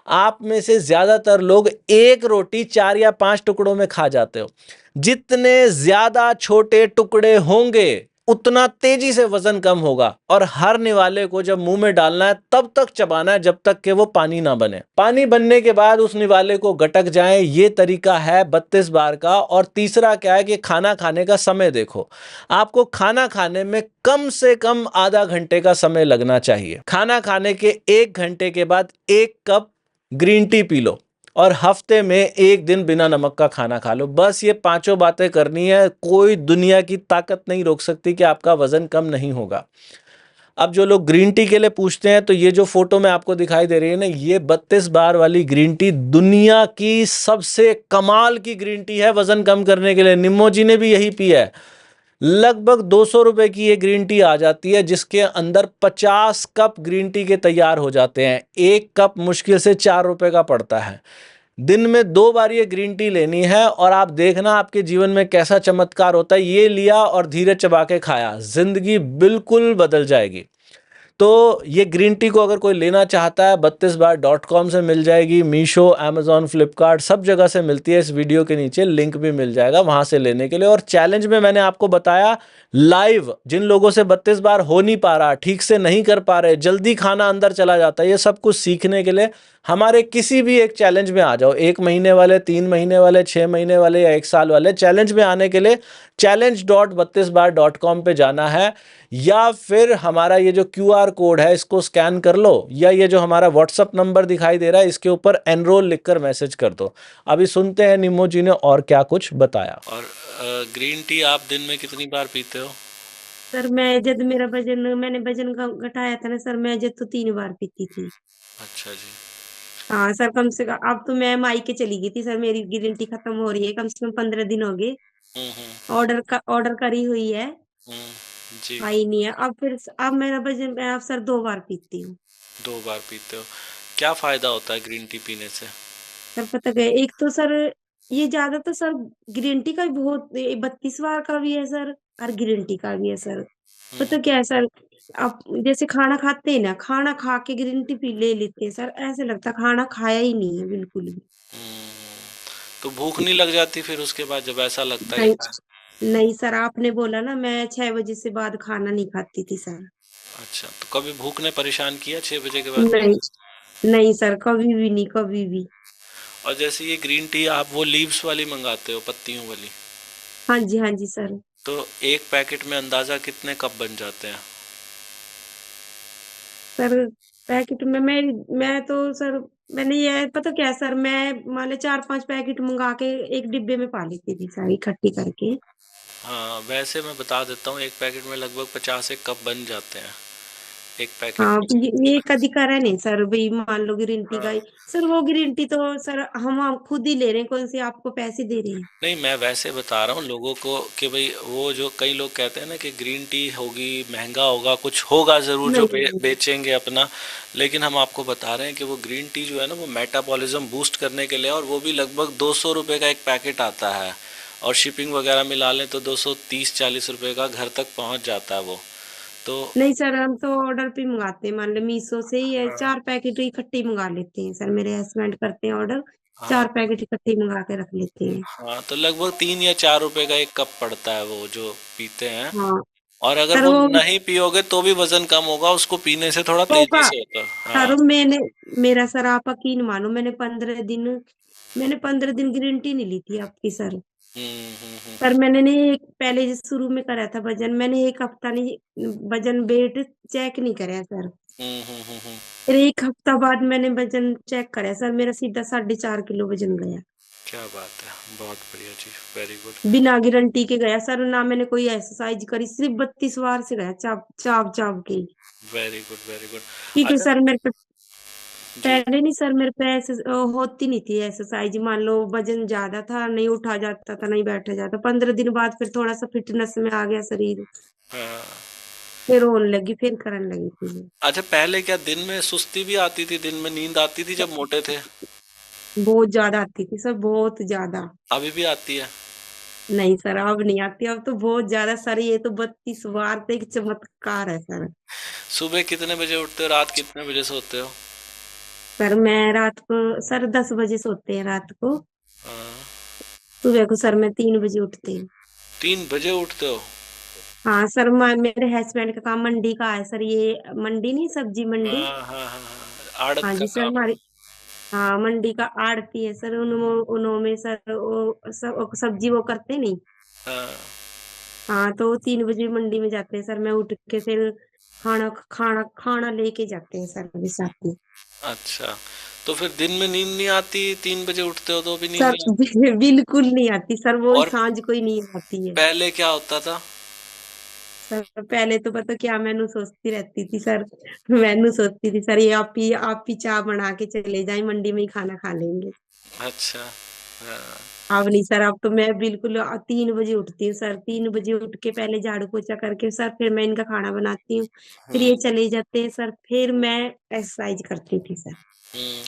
आप में से ज्यादातर लोग एक रोटी 4 या 5 टुकड़ों में खा जाते हो। जितने ज्यादा छोटे टुकड़े होंगे उतना तेजी से वजन कम होगा। और हर निवाले को जब मुंह में डालना है तब तक चबाना है जब तक कि वो पानी ना बने। पानी बनने के बाद उस निवाले को गटक जाए, ये तरीका है 32 बार का। और तीसरा क्या है कि खाना खाने का समय देखो, आपको खाना खाने में कम से कम आधा घंटे का समय लगना चाहिए। खाना खाने के 1 घंटे के बाद 1 cup green tea P low, और हफ्ते में 1 दिन बिना नमक का खाना खा लो। बस ये 5 बातें करनी है, कोई दुनिया की ताकत नहीं रोक सकती कि आपका वजन कम नहीं होगा। अब जो लोग ग्रीन टी के लिए पूछते हैं, तो ये जो फोटो में आपको दिखाई दे रही है ना, ये 32 बार वाली ग्रीन टी दुनिया की सबसे कमाल की ग्रीन टी है वजन कम करने के लिए। निम्मो जी ने भी यही पी है। लगभग 200 रुपए की ये ग्रीन टी आ जाती है, जिसके अंदर 50 कप ग्रीन टी के तैयार हो जाते हैं। 1 कप मुश्किल से 4 रुपए का पड़ता है। दिन में 2 बार ये ग्रीन टी लेनी है, और आप देखना आपके जीवन में कैसा चमत्कार होता है। ये लिया और धीरे चबा के खाया, जिंदगी बिल्कुल बदल जाएगी। तो ये ग्रीन टी को अगर कोई लेना चाहता है 32बार.com से मिल जाएगी, मीशो, अमेजॉन, फ्लिपकार्ट सब जगह से मिलती है। इस वीडियो के नीचे लिंक भी मिल जाएगा वहां से लेने के लिए। और चैलेंज में मैंने आपको बताया लाइव, जिन लोगों से 32 बार हो नहीं पा रहा, ठीक से नहीं कर पा रहे, जल्दी खाना अंदर चला जाता है, ये सब कुछ सीखने के लिए हमारे किसी भी एक चैलेंज में आ जाओ। 1 महीने वाले, 3 महीने वाले, 6 महीने वाले या 1 साल वाले। चैलेंज में आने के लिए challenge.32bar.com पे जाना है, या फिर हमारा ये जो QR कोड है इसको स्कैन कर लो, या ये जो हमारा व्हाट्सअप नंबर दिखाई दे रहा है इसके ऊपर एनरोल लिखकर मैसेज कर दो। अभी सुनते हैं निम्मो जी ने और क्या कुछ बताया। और ग्रीन टी आप दिन में कितनी बार पीते हो? सर मैं जब मेरा वजन मैंने वजन घटाया था ना सर, मैं जब तो 3 बार पीती थी। अच्छा जी। हाँ सर, कम से कम अब तो मैं मायके चली गई थी सर, मेरी गारंटी खत्म हो रही है, कम से कम 15 दिन हो गए। ऑर्डर करी हुई है, जी। आई नहीं है। अब फिर अब मेरा वजन मैं अब सर 2 बार पीती हूँ। 2 बार पीते हो, क्या फायदा होता है ग्रीन टी पीने से? सर पता है एक तो सर ये ज्यादा तो सर ग्रीन टी का भी बहुत 32 बार का भी है सर, और ग्रीन टी का भी है सर। पता क्या है सर, आप जैसे खाना खाते हैं ना, खाना खा के ग्रीन टी पी ले लेते हैं सर, ऐसे लगता है खाना खाया ही नहीं है बिल्कुल भी। तो भूख नहीं लग जाती फिर उसके बाद जब ऐसा लगता है नहीं कि नहीं सर, आपने बोला ना मैं 6 बजे से बाद खाना नहीं खाती थी सर। अच्छा, तो कभी भूख ने परेशान किया 6 बजे के बाद? नहीं नहीं सर, कभी भी नहीं, कभी भी। और जैसे ये ग्रीन टी आप वो लीव्स वाली मंगाते हो, पत्तियों वाली, हाँ जी सर। तो एक पैकेट में अंदाजा कितने कप बन जाते हैं? सर पैकेट में मैं तो सर मैंने ये पता क्या है सर, मैं मान लो 4-5 पैकेट मंगा के एक डिब्बे में पा लेती थी सारी इकट्ठी करके। हाँ, वैसे मैं बता देता हूँ, एक पैकेट में लगभग 50 एक कप बन जाते हैं। एक पैकेट हाँ, में तो ये कभी करा नहीं सर, भाई मान लो ग्रीन टी का हाँ। ही। सर वो ग्रीन टी तो सर हम खुद ही ले रहे हैं, कौन से आपको पैसे दे रहे हैं। नहीं, मैं वैसे बता रहा हूँ लोगों को कि भाई वो जो कई लोग कहते हैं ना कि ग्रीन टी होगी, महंगा होगा, कुछ होगा ज़रूर जो नहीं नहीं। बेचेंगे अपना। लेकिन हम आपको बता रहे हैं कि वो ग्रीन टी जो है ना वो मेटाबॉलिज्म बूस्ट करने के लिए, और वो भी लगभग 200 रुपये का एक पैकेट आता है, और शिपिंग वगैरह मिला लें तो 230-40 रुपये का घर तक पहुंच जाता है वो। तो नहीं सर, हम तो ऑर्डर पे मंगाते हैं, मान लो मीशो से ही है, 4 पैकेट इकट्ठे ही मंगा लेते हैं सर, मेरे हस्बैंड करते हैं ऑर्डर। हाँ 4 पैकेट इकट्ठे ही मंगा के रख लेते हैं। हाँ, तो लगभग 3 या 4 रुपए का एक कप पड़ता है वो जो पीते हैं। हाँ और अगर सर वो वो नहीं पियोगे तो भी वजन कम होगा, उसको पीने से थोड़ा तेजी होगा से होता है। हाँ। सर। मेरा सर आप यकीन मानो, मैंने 15 दिन ग्रीन टी नहीं ली थी आपकी सर। सर हम्म। मैंने नहीं, एक पहले जो शुरू में करा था वजन, मैंने एक हफ्ता नहीं वजन वेट चेक नहीं कराया सर। हम्म। फिर एक हफ्ता बाद मैंने वजन चेक कराया सर, मेरा सीधा 4.5 किलो वजन गया। क्या बात है, बहुत बढ़िया जी, वेरी गुड। बिना गारंटी के गया सर, ना मैंने कोई एक्सरसाइज करी, सिर्फ 32 बार से गया, चाप चाप चाप के। Very good, very good. क्योंकि अच्छा। सर मेरे पे जी। पहले नहीं सर, मेरे पे ऐसे होती नहीं थी एक्सरसाइज, मान लो वजन ज्यादा था, नहीं उठा जाता था, नहीं बैठा जाता, 15 दिन बाद फिर थोड़ा सा फिटनेस में आ गया शरीर। हाँ। फिर होने लगी, फिर करने लगी थी। अच्छा, पहले क्या दिन में सुस्ती भी आती थी, दिन में नींद आती थी जब मोटे थे? बहुत ज्यादा आती थी सर, बहुत ज्यादा। अभी भी आती है? नहीं सर, अब नहीं आती, अब तो बहुत ज्यादा सर, ये तो 32 बार तो एक चमत्कार है सर। सुबह कितने बजे उठते हो, रात कितने बजे सोते हो? सर मैं रात को, सर 10 बजे सोते हैं रात को। हाँ। सुबह को सर मैं 3 बजे उठती हूँ। 3 बजे उठते हो? हाँ सर, मेरे हस्बैंड का काम मंडी का है सर, ये मंडी नहीं, सब्जी मंडी। हाँ हाँ हाँ हाँ, आड़त हाँ का जी सर, काम है। हमारी, हाँ मंडी का आड़ती है सर, उन्होंने सर वो सब सब्जी वो करते नहीं। हाँ। हाँ तो 3 बजे मंडी में जाते हैं सर, मैं उठ के फिर खाना खाना खाना लेके जाते हैं सर अभी साथ में। अच्छा, तो फिर दिन में नींद नहीं आती? 3 बजे उठते हो तो भी नींद सर नहीं आती? बिल्कुल नहीं आती सर, वो और सांझ को ही नहीं आती है। पहले क्या होता था? सर पहले तो पता क्या मैनू सोचती रहती थी सर, मैनू सोचती थी सर, ये आप ही चाय बना के चले जाए, मंडी में ही खाना खा लेंगे। अच्छा। हाँ। अब नहीं सर, अब तो मैं बिल्कुल 3 बजे उठती हूँ सर, 3 बजे उठ के पहले झाड़ू पोछा करके सर, फिर मैं इनका खाना बनाती हूँ। फिर ये चले जाते हैं सर, फिर मैं एक्सरसाइज करती थी सर। हम्म।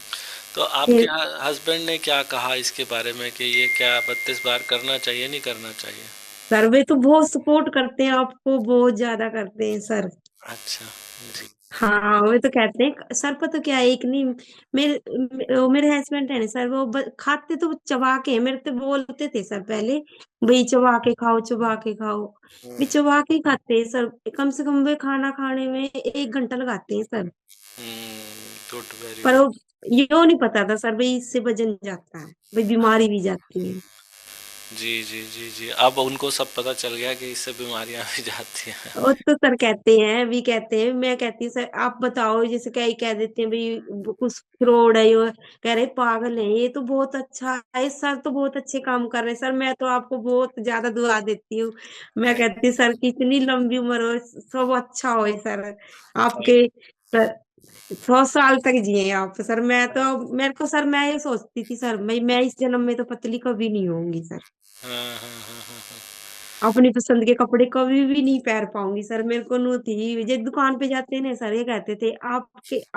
तो आपके फिर हस्बैंड ने क्या कहा इसके बारे में कि ये क्या 32 बार करना चाहिए, नहीं करना चाहिए? सर वे तो बहुत सपोर्ट करते हैं आपको, बहुत ज्यादा करते हैं सर। अच्छा। जी। हाँ वे तो कहते हैं सर, पता क्या है, एक नहीं, मेरे हस्बैंड है ना सर, वो खाते तो चबा के हैं, मेरे तो बोलते थे सर पहले, भाई चबा के खाओ, चबा के खाओ। भी चबा के ही खाते हैं सर, कम से कम वे खाना खाने में 1 घंटा लगाते हैं सर। गुड, वेरी पर गुड। वो ये नहीं पता था सर, भाई इससे वजन जाता है, भाई बीमारी भी जाती है। जी जी जी जी, अब उनको सब पता चल गया कि इससे बीमारियां भी जाती हैं। वो तो सर कहते हैं, भी कहते हैं, मैं कहती हूँ सर आप बताओ, जैसे कई कह देते हैं भाई कुछ फ्रॉड है, ये कह रहे पागल है, ये तो बहुत अच्छा है सर, तो बहुत अच्छे काम कर रहे हैं सर, मैं तो आपको बहुत ज्यादा दुआ देती हूँ। मैं कहती हूँ सर की इतनी लंबी उम्र हो, सब अच्छा हो सर आपके सर, 100 साल तक जिए आप सर। मैं तो, मेरे को सर, मैं ये सोचती थी सर, मैं इस जन्म में तो पतली कभी नहीं होंगी सर, हाँ हाँ हाँ हाँ हाँ। अपनी पसंद के कपड़े कभी भी नहीं पहन पाऊंगी सर, मेरे को नू थी जे दुकान पे जाते हैं ना सर, ये कहते थे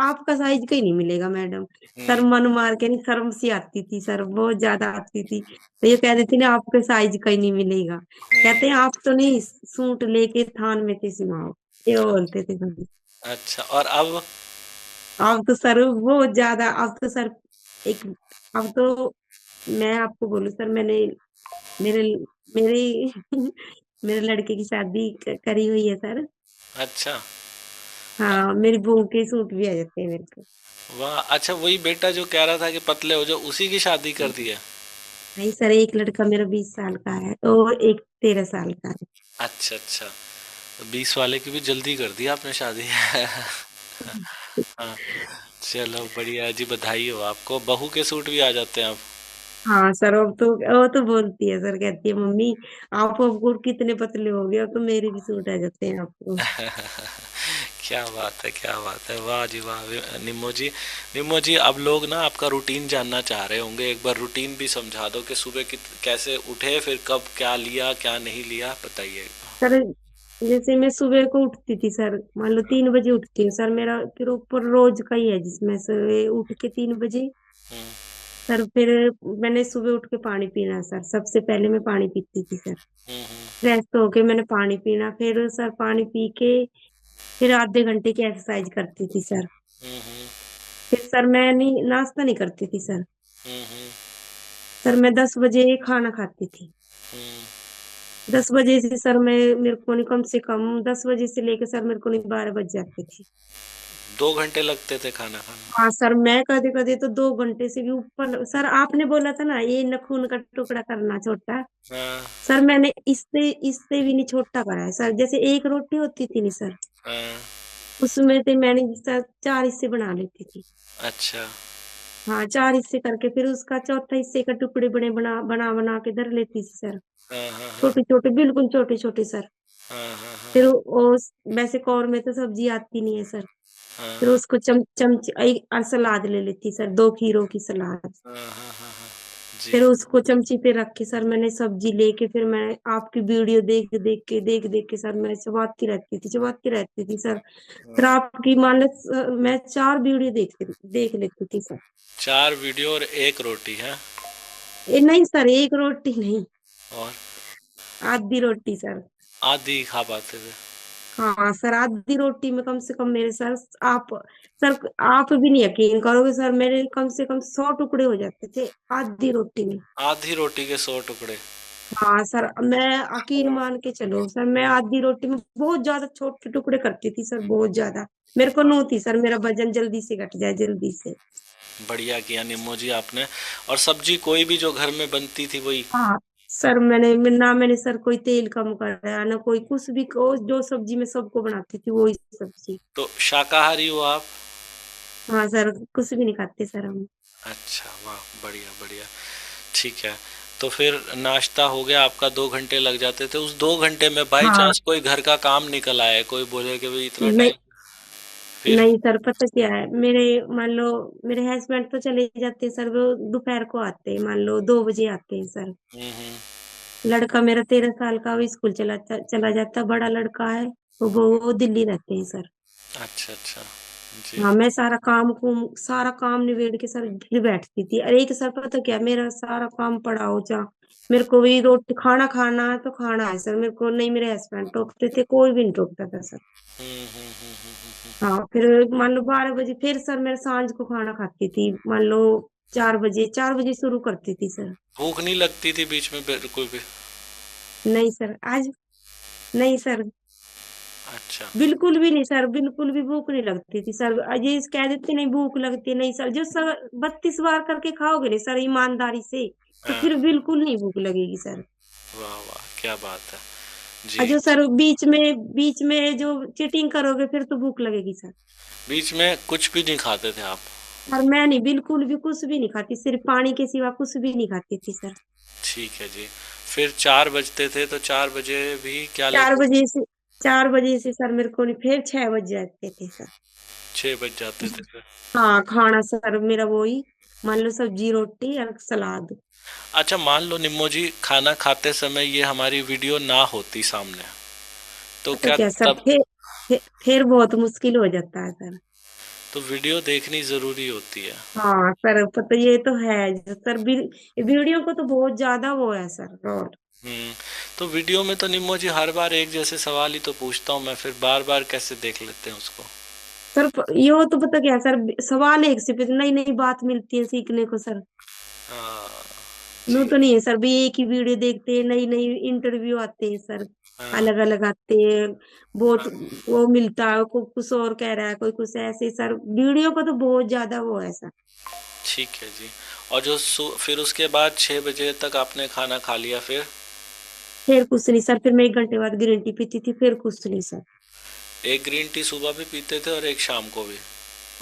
आपका साइज कहीं नहीं मिलेगा मैडम। सर हम्म। मन मार के नहीं, शर्म सी आती थी सर, बहुत ज्यादा आती थी, तो ये कहते थे ना आपके साइज कहीं नहीं मिलेगा, कहते हैं आप तो नहीं सूट लेके थान में थे सिमाओ, ये बोलते थे सर। अच्छा, और अब? अब तो सर बहुत ज्यादा, अब तो सर एक, अब तो मैं आपको बोलूं सर, मैंने मेरे मेरे मेरे लड़के की शादी करी हुई है सर। अच्छा। हाँ मेरी बहू के सूट भी आ जाते हैं मेरे को। वाह, अच्छा, वही बेटा जो कह रहा था कि पतले हो जाओ, उसी की शादी कर दी है? नहीं सर, एक लड़का मेरा 20 साल का है और एक 13 साल का है। अच्छा अच्छा, तो 20 वाले की भी जल्दी कर दी आपने शादी। हाँ। चलो बढ़िया है जी, बधाई हो आपको, बहू के सूट भी आ जाते हैं अब। हाँ सर, अब तो वो तो बोलती है सर, कहती है मम्मी आप अब कितने पतले हो गए, अब तो मेरे भी सूट आ जाते हैं आपको। क्या बात है, वाह जी वाह। निम्मो जी, अब लोग ना आपका रूटीन जानना चाह रहे होंगे, एक बार रूटीन भी समझा दो कि सुबह कैसे उठे, फिर कब क्या लिया क्या नहीं लिया, बताइए एक सर जैसे मैं सुबह को उठती थी सर, मान लो 3 बजे उठती हूँ सर, मेरा फिर ऊपर रोज का ही है जिसमें से उठ के 3 बजे बार। सर, फिर मैंने सुबह उठ के पानी पीना सर, सबसे पहले मैं पानी पीती थी सर। हम्म। फ्रेश होके मैंने पानी पीना, फिर सर पानी पी के फिर आधे घंटे की एक्सरसाइज करती थी सर। हम्म। फिर सर मैं नहीं नाश्ता नहीं करती थी सर। हम्म। सर मैं 10 बजे खाना खाती थी। हम्म। 10 बजे से सर मैं मेरे को नहीं, कम से कम 10 बजे से लेके सर मेरे को नहीं 12 बज जाते थे। 2 घंटे लगते थे खाना खाने हाँ सर, मैं कभी कभी तो 2 घंटे से भी ऊपर। सर आपने बोला था ना ये नखून का टुकड़ा करना छोटा, में? हाँ। सर मैंने इससे इससे भी नहीं छोटा करा है सर। जैसे एक रोटी होती थी नहीं सर, हाँ। उसमें से मैंने सर 4 हिस्से बना लेती थी। अच्छा। हाँ 4 हिस्से करके फिर उसका चौथा हिस्से का टुकड़े बने बना बना बना के धर लेती थी सर। हाँ हाँ हाँ छोटे छोटे, बिल्कुल छोटे छोटे सर। हाँ हाँ फिर हाँ वो वैसे कौर में तो सब्जी आती नहीं है सर। फिर हाँ उसको चमच एक सलाद ले लेती सर, 2 खीरों की सलाद। हाँ हाँ हाँ हाँ। जी। फिर उसको चमची पे रख के सर मैंने सब्जी लेके, फिर मैं आपकी वीडियो देख देख के सर मैं चबाती रहती थी सर। फिर आपकी मान लो मैं 4 वीडियो देख लेती थी सर। 4 वीडियो और एक रोटी है? नहीं सर, एक रोटी नहीं, और आधी रोटी सर। आधी खा पाते थे? हाँ सर, आधी रोटी में कम से कम मेरे सर, आप सर आप भी नहीं यकीन करोगे सर, मेरे कम से कम 100 टुकड़े हो जाते थे आधी रोटी में। आधी रोटी के 100 टुकड़े? हाँ सर, मैं यकीन मान के चलो सर, मैं आधी रोटी में बहुत ज्यादा छोटे टुकड़े करती थी सर, बहुत ज्यादा। मेरे को नू थी सर मेरा वजन जल्दी से घट जाए, जल्दी से। बढ़िया किया निम्मो जी आपने। और सब्जी कोई भी जो घर में बनती थी वही? हाँ सर, मैंने सर कोई तेल कम कराया ना, कोई कुछ भी जो सब्जी मैं सबको बनाती थी वही सब्जी। तो शाकाहारी हो आप? हाँ सर, कुछ भी नहीं खाते सर हम। अच्छा, वाह, बढ़िया बढ़िया। ठीक है। तो फिर नाश्ता हो गया आपका, 2 घंटे लग जाते थे, उस 2 घंटे में बाई हाँ चांस कोई घर का काम निकल आए, कोई बोले कि भाई इतना नहीं, टाइम, फिर? नहीं सर, पता क्या है, मेरे मान लो मेरे हस्बैंड तो चले जाते हैं सर, वो दोपहर को आते हैं, मान लो 2 बजे आते हैं सर। हम्म। लड़का मेरा 13 साल का, वो स्कूल चला जाता, बड़ा लड़का है, वो दिल्ली रहते हैं सर। अच्छा अच्छा। जी। हाँ मैं सारा काम निबेड़ के सर फिर बैठती थी। अरे एक सर पता क्या, मेरा सारा काम पड़ा हो जा, मेरे को भी रोटी खाना खाना है तो खाना है सर, मेरे को नहीं, मेरे हस्बैंड टोकते थे, कोई भी नहीं टोकता था सर। हाँ फिर मान लो 12 बजे फिर सर मैं सांझ को खाना खाती थी, मान लो 4 बजे शुरू करती थी सर। भूख नहीं लगती थी बीच में बिल्कुल भी? नहीं सर, आज नहीं सर, अच्छा। बिल्कुल भी नहीं सर, बिल्कुल भी भूख नहीं लगती थी सर। अजय कह देते नहीं भूख लगती, नहीं सर, जो सर 32 बार करके खाओगे ना सर ईमानदारी से, तो हाँ। फिर बिल्कुल नहीं भूख लगेगी सर। वाह वाह, क्या बात है। और जी। जो सर बीच में जो चीटिंग करोगे फिर तो भूख लगेगी सर। बीच में कुछ भी नहीं खाते थे आप? और मैं नहीं, बिल्कुल भी कुछ भी नहीं खाती, सिर्फ पानी के सिवा कुछ भी नहीं खाती थी सर। ठीक है जी। फिर 4 बजते थे तो 4 बजे भी क्या चार लेते थे? बजे से 4 बजे से सर मेरे को नहीं, फिर 6 बज जाते थे सर। 6 बज जाते थे फिर? हाँ खाना सर मेरा वही, मान लो सब्जी रोटी और सलाद। अच्छा, मान लो निम्मो जी खाना खाते समय ये हमारी वीडियो ना होती सामने, तो पता क्या क्या सर, तब? फिर बहुत मुश्किल हो जाता है सर। तो वीडियो देखनी जरूरी होती है। हाँ सर, पता ये तो है जो सर, वीडियो को तो बहुत ज्यादा वो है सर रोल। हम्म। तो वीडियो में तो निम्मो जी हर बार एक जैसे सवाल ही तो पूछता हूँ मैं, फिर बार बार कैसे देख लेते हैं उसको? सर ये तो पता क्या है सर, सवाल एक से फिर नई नई बात मिलती है सीखने को सर। हाँ। नो जी। तो नहीं है सर, भी एक ही वीडियो देखते हैं, नई नई इंटरव्यू आते हैं सर, हाँ अलग अलग आते हैं। बहुत वो मिलता है, कोई कुछ और कह रहा है, कोई कुछ ऐसे सर, वीडियो का तो बहुत ज्यादा वो है सर। ठीक है जी। और जो फिर उसके बाद 6 बजे तक आपने खाना खा लिया, फिर? फिर कुछ नहीं सर, फिर मैं 1 घंटे बाद ग्रीन टी पीती थी, फिर कुछ नहीं सर। एक ग्रीन टी सुबह भी पीते थे और एक शाम को भी?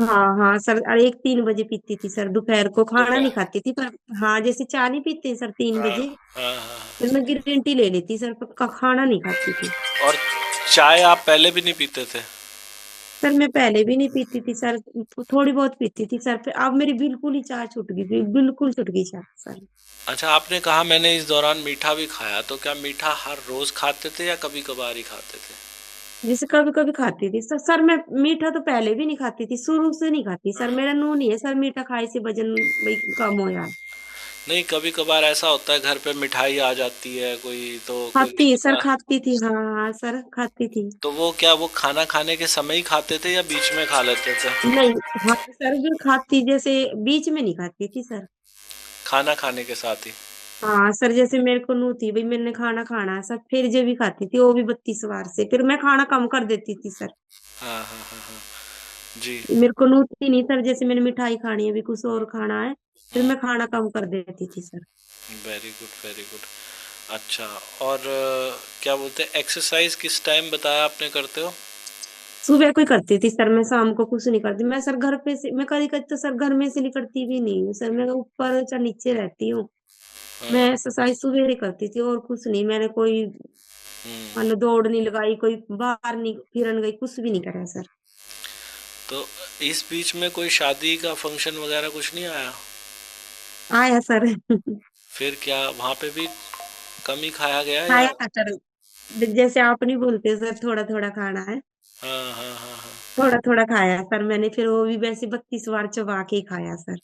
हाँ हाँ सर, और एक 3 बजे पीती थी सर, दोपहर को खाना नहीं दोपहर? खाती थी पर। हाँ जैसे चाय नहीं पीते सर तीन हाँ बजे हाँ हाँ। फिर मैं ग्रीन टी ले लेती सर, पक्का खाना नहीं खाती थी। और चाय आप पहले भी नहीं पीते थे? सर मैं पहले भी नहीं पीती थी सर, थोड़ी बहुत पीती थी सर, फिर अब मेरी बिल्कुल ही चाय छूट गई थी, बिल्कुल छूट गई चाय सर। अच्छा, आपने कहा मैंने इस दौरान मीठा भी खाया, तो क्या मीठा हर रोज खाते थे या कभी कभार ही खाते थे? जैसे कभी-कभी खाती थी सर मैं मीठा तो पहले भी नहीं खाती थी, शुरू से नहीं खाती सर, मेरा नो नहीं है सर मीठा खाए से वज़न भई कम हो यार। नहीं, कभी कभार ऐसा होता है घर पे मिठाई आ जाती है कोई, तो कोई खाती सर रिश्तेदार, खाती थी, हाँ, हाँ सर खाती थी। तो वो क्या वो खाना खाने के समय ही खाते थे या बीच में खा लेते थे? नहीं, हाँ सर भी खाती जैसे बीच में नहीं खाती थी सर। खाना खाने के साथ ही? हाँ सर जैसे मेरे को नो थी भई मैंने खाना खाना है सर, फिर जब भी खाती थी वो भी 32 वार से, फिर मैं खाना कम कर देती थी सर। हाँ हाँ हाँ हाँ। जी। मेरे को नो थी नहीं सर जैसे मैंने मिठाई खानी है, अभी कुछ और खाना है, फिर मैं खाना कम कर देती थी sir. Very good, very good. अच्छा, और क्या बोलते हैं, एक्सरसाइज किस टाइम बताया आपने करते हो? सुबह को ही करती थी सर मैं, शाम को कुछ नहीं करती। मैं सर घर पे से मैं कभी-कभी तो सर घर में से निकलती भी नहीं हूँ सर, मैं ऊपर या नीचे रहती हूँ। मैं हाँ। एक्सरसाइज सुबह ही करती थी और कुछ नहीं, मैंने कोई मान हम्म। लो दौड़ नहीं लगाई, कोई बाहर नहीं फिरन गई, कुछ भी नहीं करा सर। तो इस बीच में कोई शादी का फंक्शन वगैरह कुछ नहीं आया? आया सर फिर क्या वहां पे भी कम ही खाया गया या? खाया था सर, जैसे आप नहीं बोलते सर थोड़ा-थोड़ा खाना है, हाँ हाँ हाँ हाँ। थोड़ा-थोड़ा खाया सर मैंने, फिर वो भी वैसे 32 बार चबा के ही खाया सर।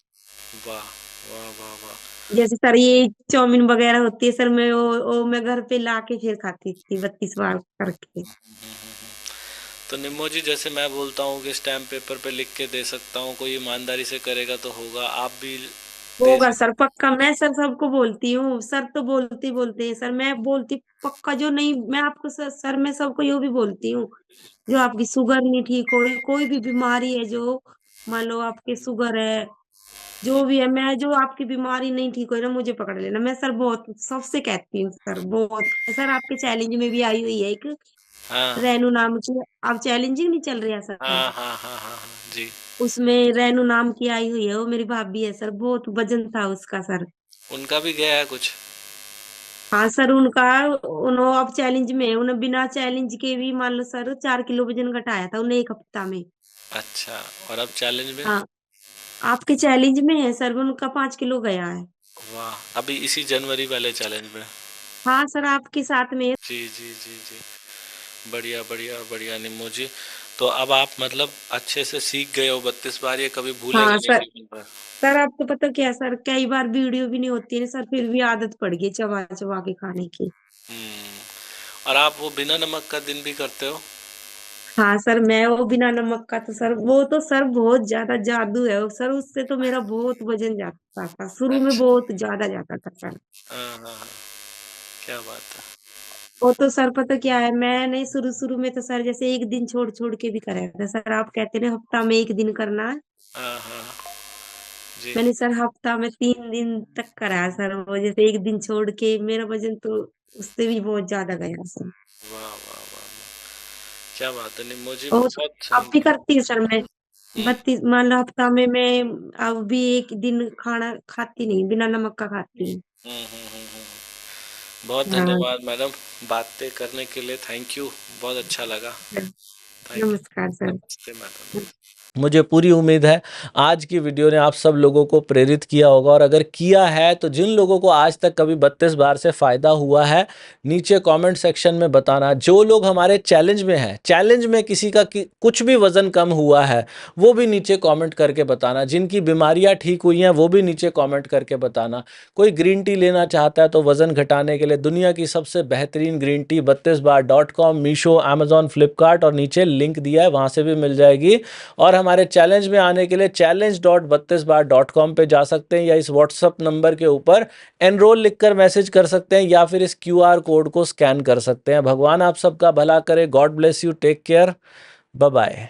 वाह वाह वाह वाह। जैसे सर ये चाउमीन वगैरह होती है सर, मैं वो मैं घर पे लाके फिर खाती थी 32 बार करके। तो निम्मो जी, जैसे मैं बोलता हूँ कि स्टैम्प पेपर पे लिख के दे सकता हूँ, कोई ईमानदारी से करेगा तो होगा, आप भी दे होगा सकते? सर पक्का, मैं सर सबको बोलती हूँ, सर तो बोलते ही बोलते हैं सर, मैं बोलती पक्का जो नहीं मैं आपको सर मैं सबको यूँ भी बोलती हूँ, जो आपकी शुगर नहीं ठीक हो रही, कोई भी बीमारी है जो मान लो आपके शुगर है, जो भी है, मैं जो आपकी बीमारी नहीं ठीक हो रही ना मुझे पकड़ लेना। मैं सर बहुत सबसे कहती हूँ सर बहुत। सर आपके चैलेंज में भी आई हुई है एक हाँ रेनू नाम की, अब चैलेंजिंग नहीं चल रहा है सर, हाँ हाँ हाँ हाँ हाँ जी। उसमें रेनू नाम की आई हुई है, वो मेरी भाभी है सर, बहुत वज़न था उसका सर। उनका भी गया है कुछ? हाँ सर, उनका उन्हों अब चैलेंज में है, उन्हें बिना चैलेंज के भी मान लो सर 4 किलो वज़न घटाया था उन्हें 1 हफ्ता में। अच्छा, और अब चैलेंज में? हाँ, आपके चैलेंज में है सर, उनका 5 किलो गया है। वाह, अभी इसी जनवरी वाले चैलेंज में? हाँ सर, आपके साथ में जी जी जी जी। बढ़िया बढ़िया बढ़िया निम्मो जी। तो अब आप मतलब अच्छे से सीख गए हो, 32 बार ये कभी भूलेगा हाँ नहीं सर, जीवन भर। सर आपको पता क्या है सर, कई बार वीडियो भी नहीं होती है ना सर, फिर भी आदत पड़ गई चबा-चबा के खाने की। और आप वो बिना नमक का दिन भी करते हो? हाँ सर, मैं वो बिना नमक का तो सर वो तो सर बहुत ज़्यादा जादू है वो सर, उससे तो मेरा बहुत वज़न जाता था, शुरू में अच्छा। बहुत ज़्यादा जाता था सर। हाँ हाँ हाँ। क्या बात है। वो तो सर पता क्या है, मैंने शुरू-शुरू में तो सर जैसे 1 दिन छोड़-छोड़ के भी करा था सर, आप कहते हैं ना हफ्ता में 1 दिन करना है, हाँ हाँ जी। मैंने सर हफ्ता में 3 दिन तक करा है सर वो, जैसे 1 दिन छोड़ के मेरा वज़न तो उससे भी बहुत ज़्यादा गया सर। वाह वाह वाह वाह। क्या बात है निम्मो जी, और बहुत अब भी करती हूँ सर मैं, हम्म 32 मान लो हफ्ता में मैं अब भी 1 दिन खाना खाती नहीं, बिना नमक का खाती हूँ। बहुत हाँ, धन्यवाद मैडम, बातें करने के लिए थैंक यू, बहुत अच्छा लगा। सर, थैंक नमस्कार यू, सर। नमस्ते मैडम। मुझे पूरी उम्मीद है आज की वीडियो ने आप सब लोगों को प्रेरित किया होगा, और अगर किया है तो जिन लोगों को आज तक कभी 32 बार से फ़ायदा हुआ है, नीचे कमेंट सेक्शन में बताना। जो लोग हमारे चैलेंज में हैं, चैलेंज में किसी का कुछ भी वज़न कम हुआ है, वो भी नीचे कमेंट करके बताना। जिनकी बीमारियां ठीक हुई हैं वो भी नीचे कमेंट करके बताना। कोई ग्रीन टी लेना चाहता है तो वज़न घटाने के लिए दुनिया की सबसे बेहतरीन ग्रीन टी 32बार.com, मीशो, अमेजॉन, फ्लिपकार्ट, और नीचे लिंक दिया है वहाँ से भी मिल जाएगी। और हमारे चैलेंज में आने के लिए challenge.32bar.com पे जा सकते हैं, या इस व्हाट्सअप नंबर के ऊपर एनरोल लिखकर मैसेज कर सकते हैं, या फिर इस क्यूआर कोड को स्कैन कर सकते हैं। भगवान आप सबका भला करे। God bless you, take care, bye bye.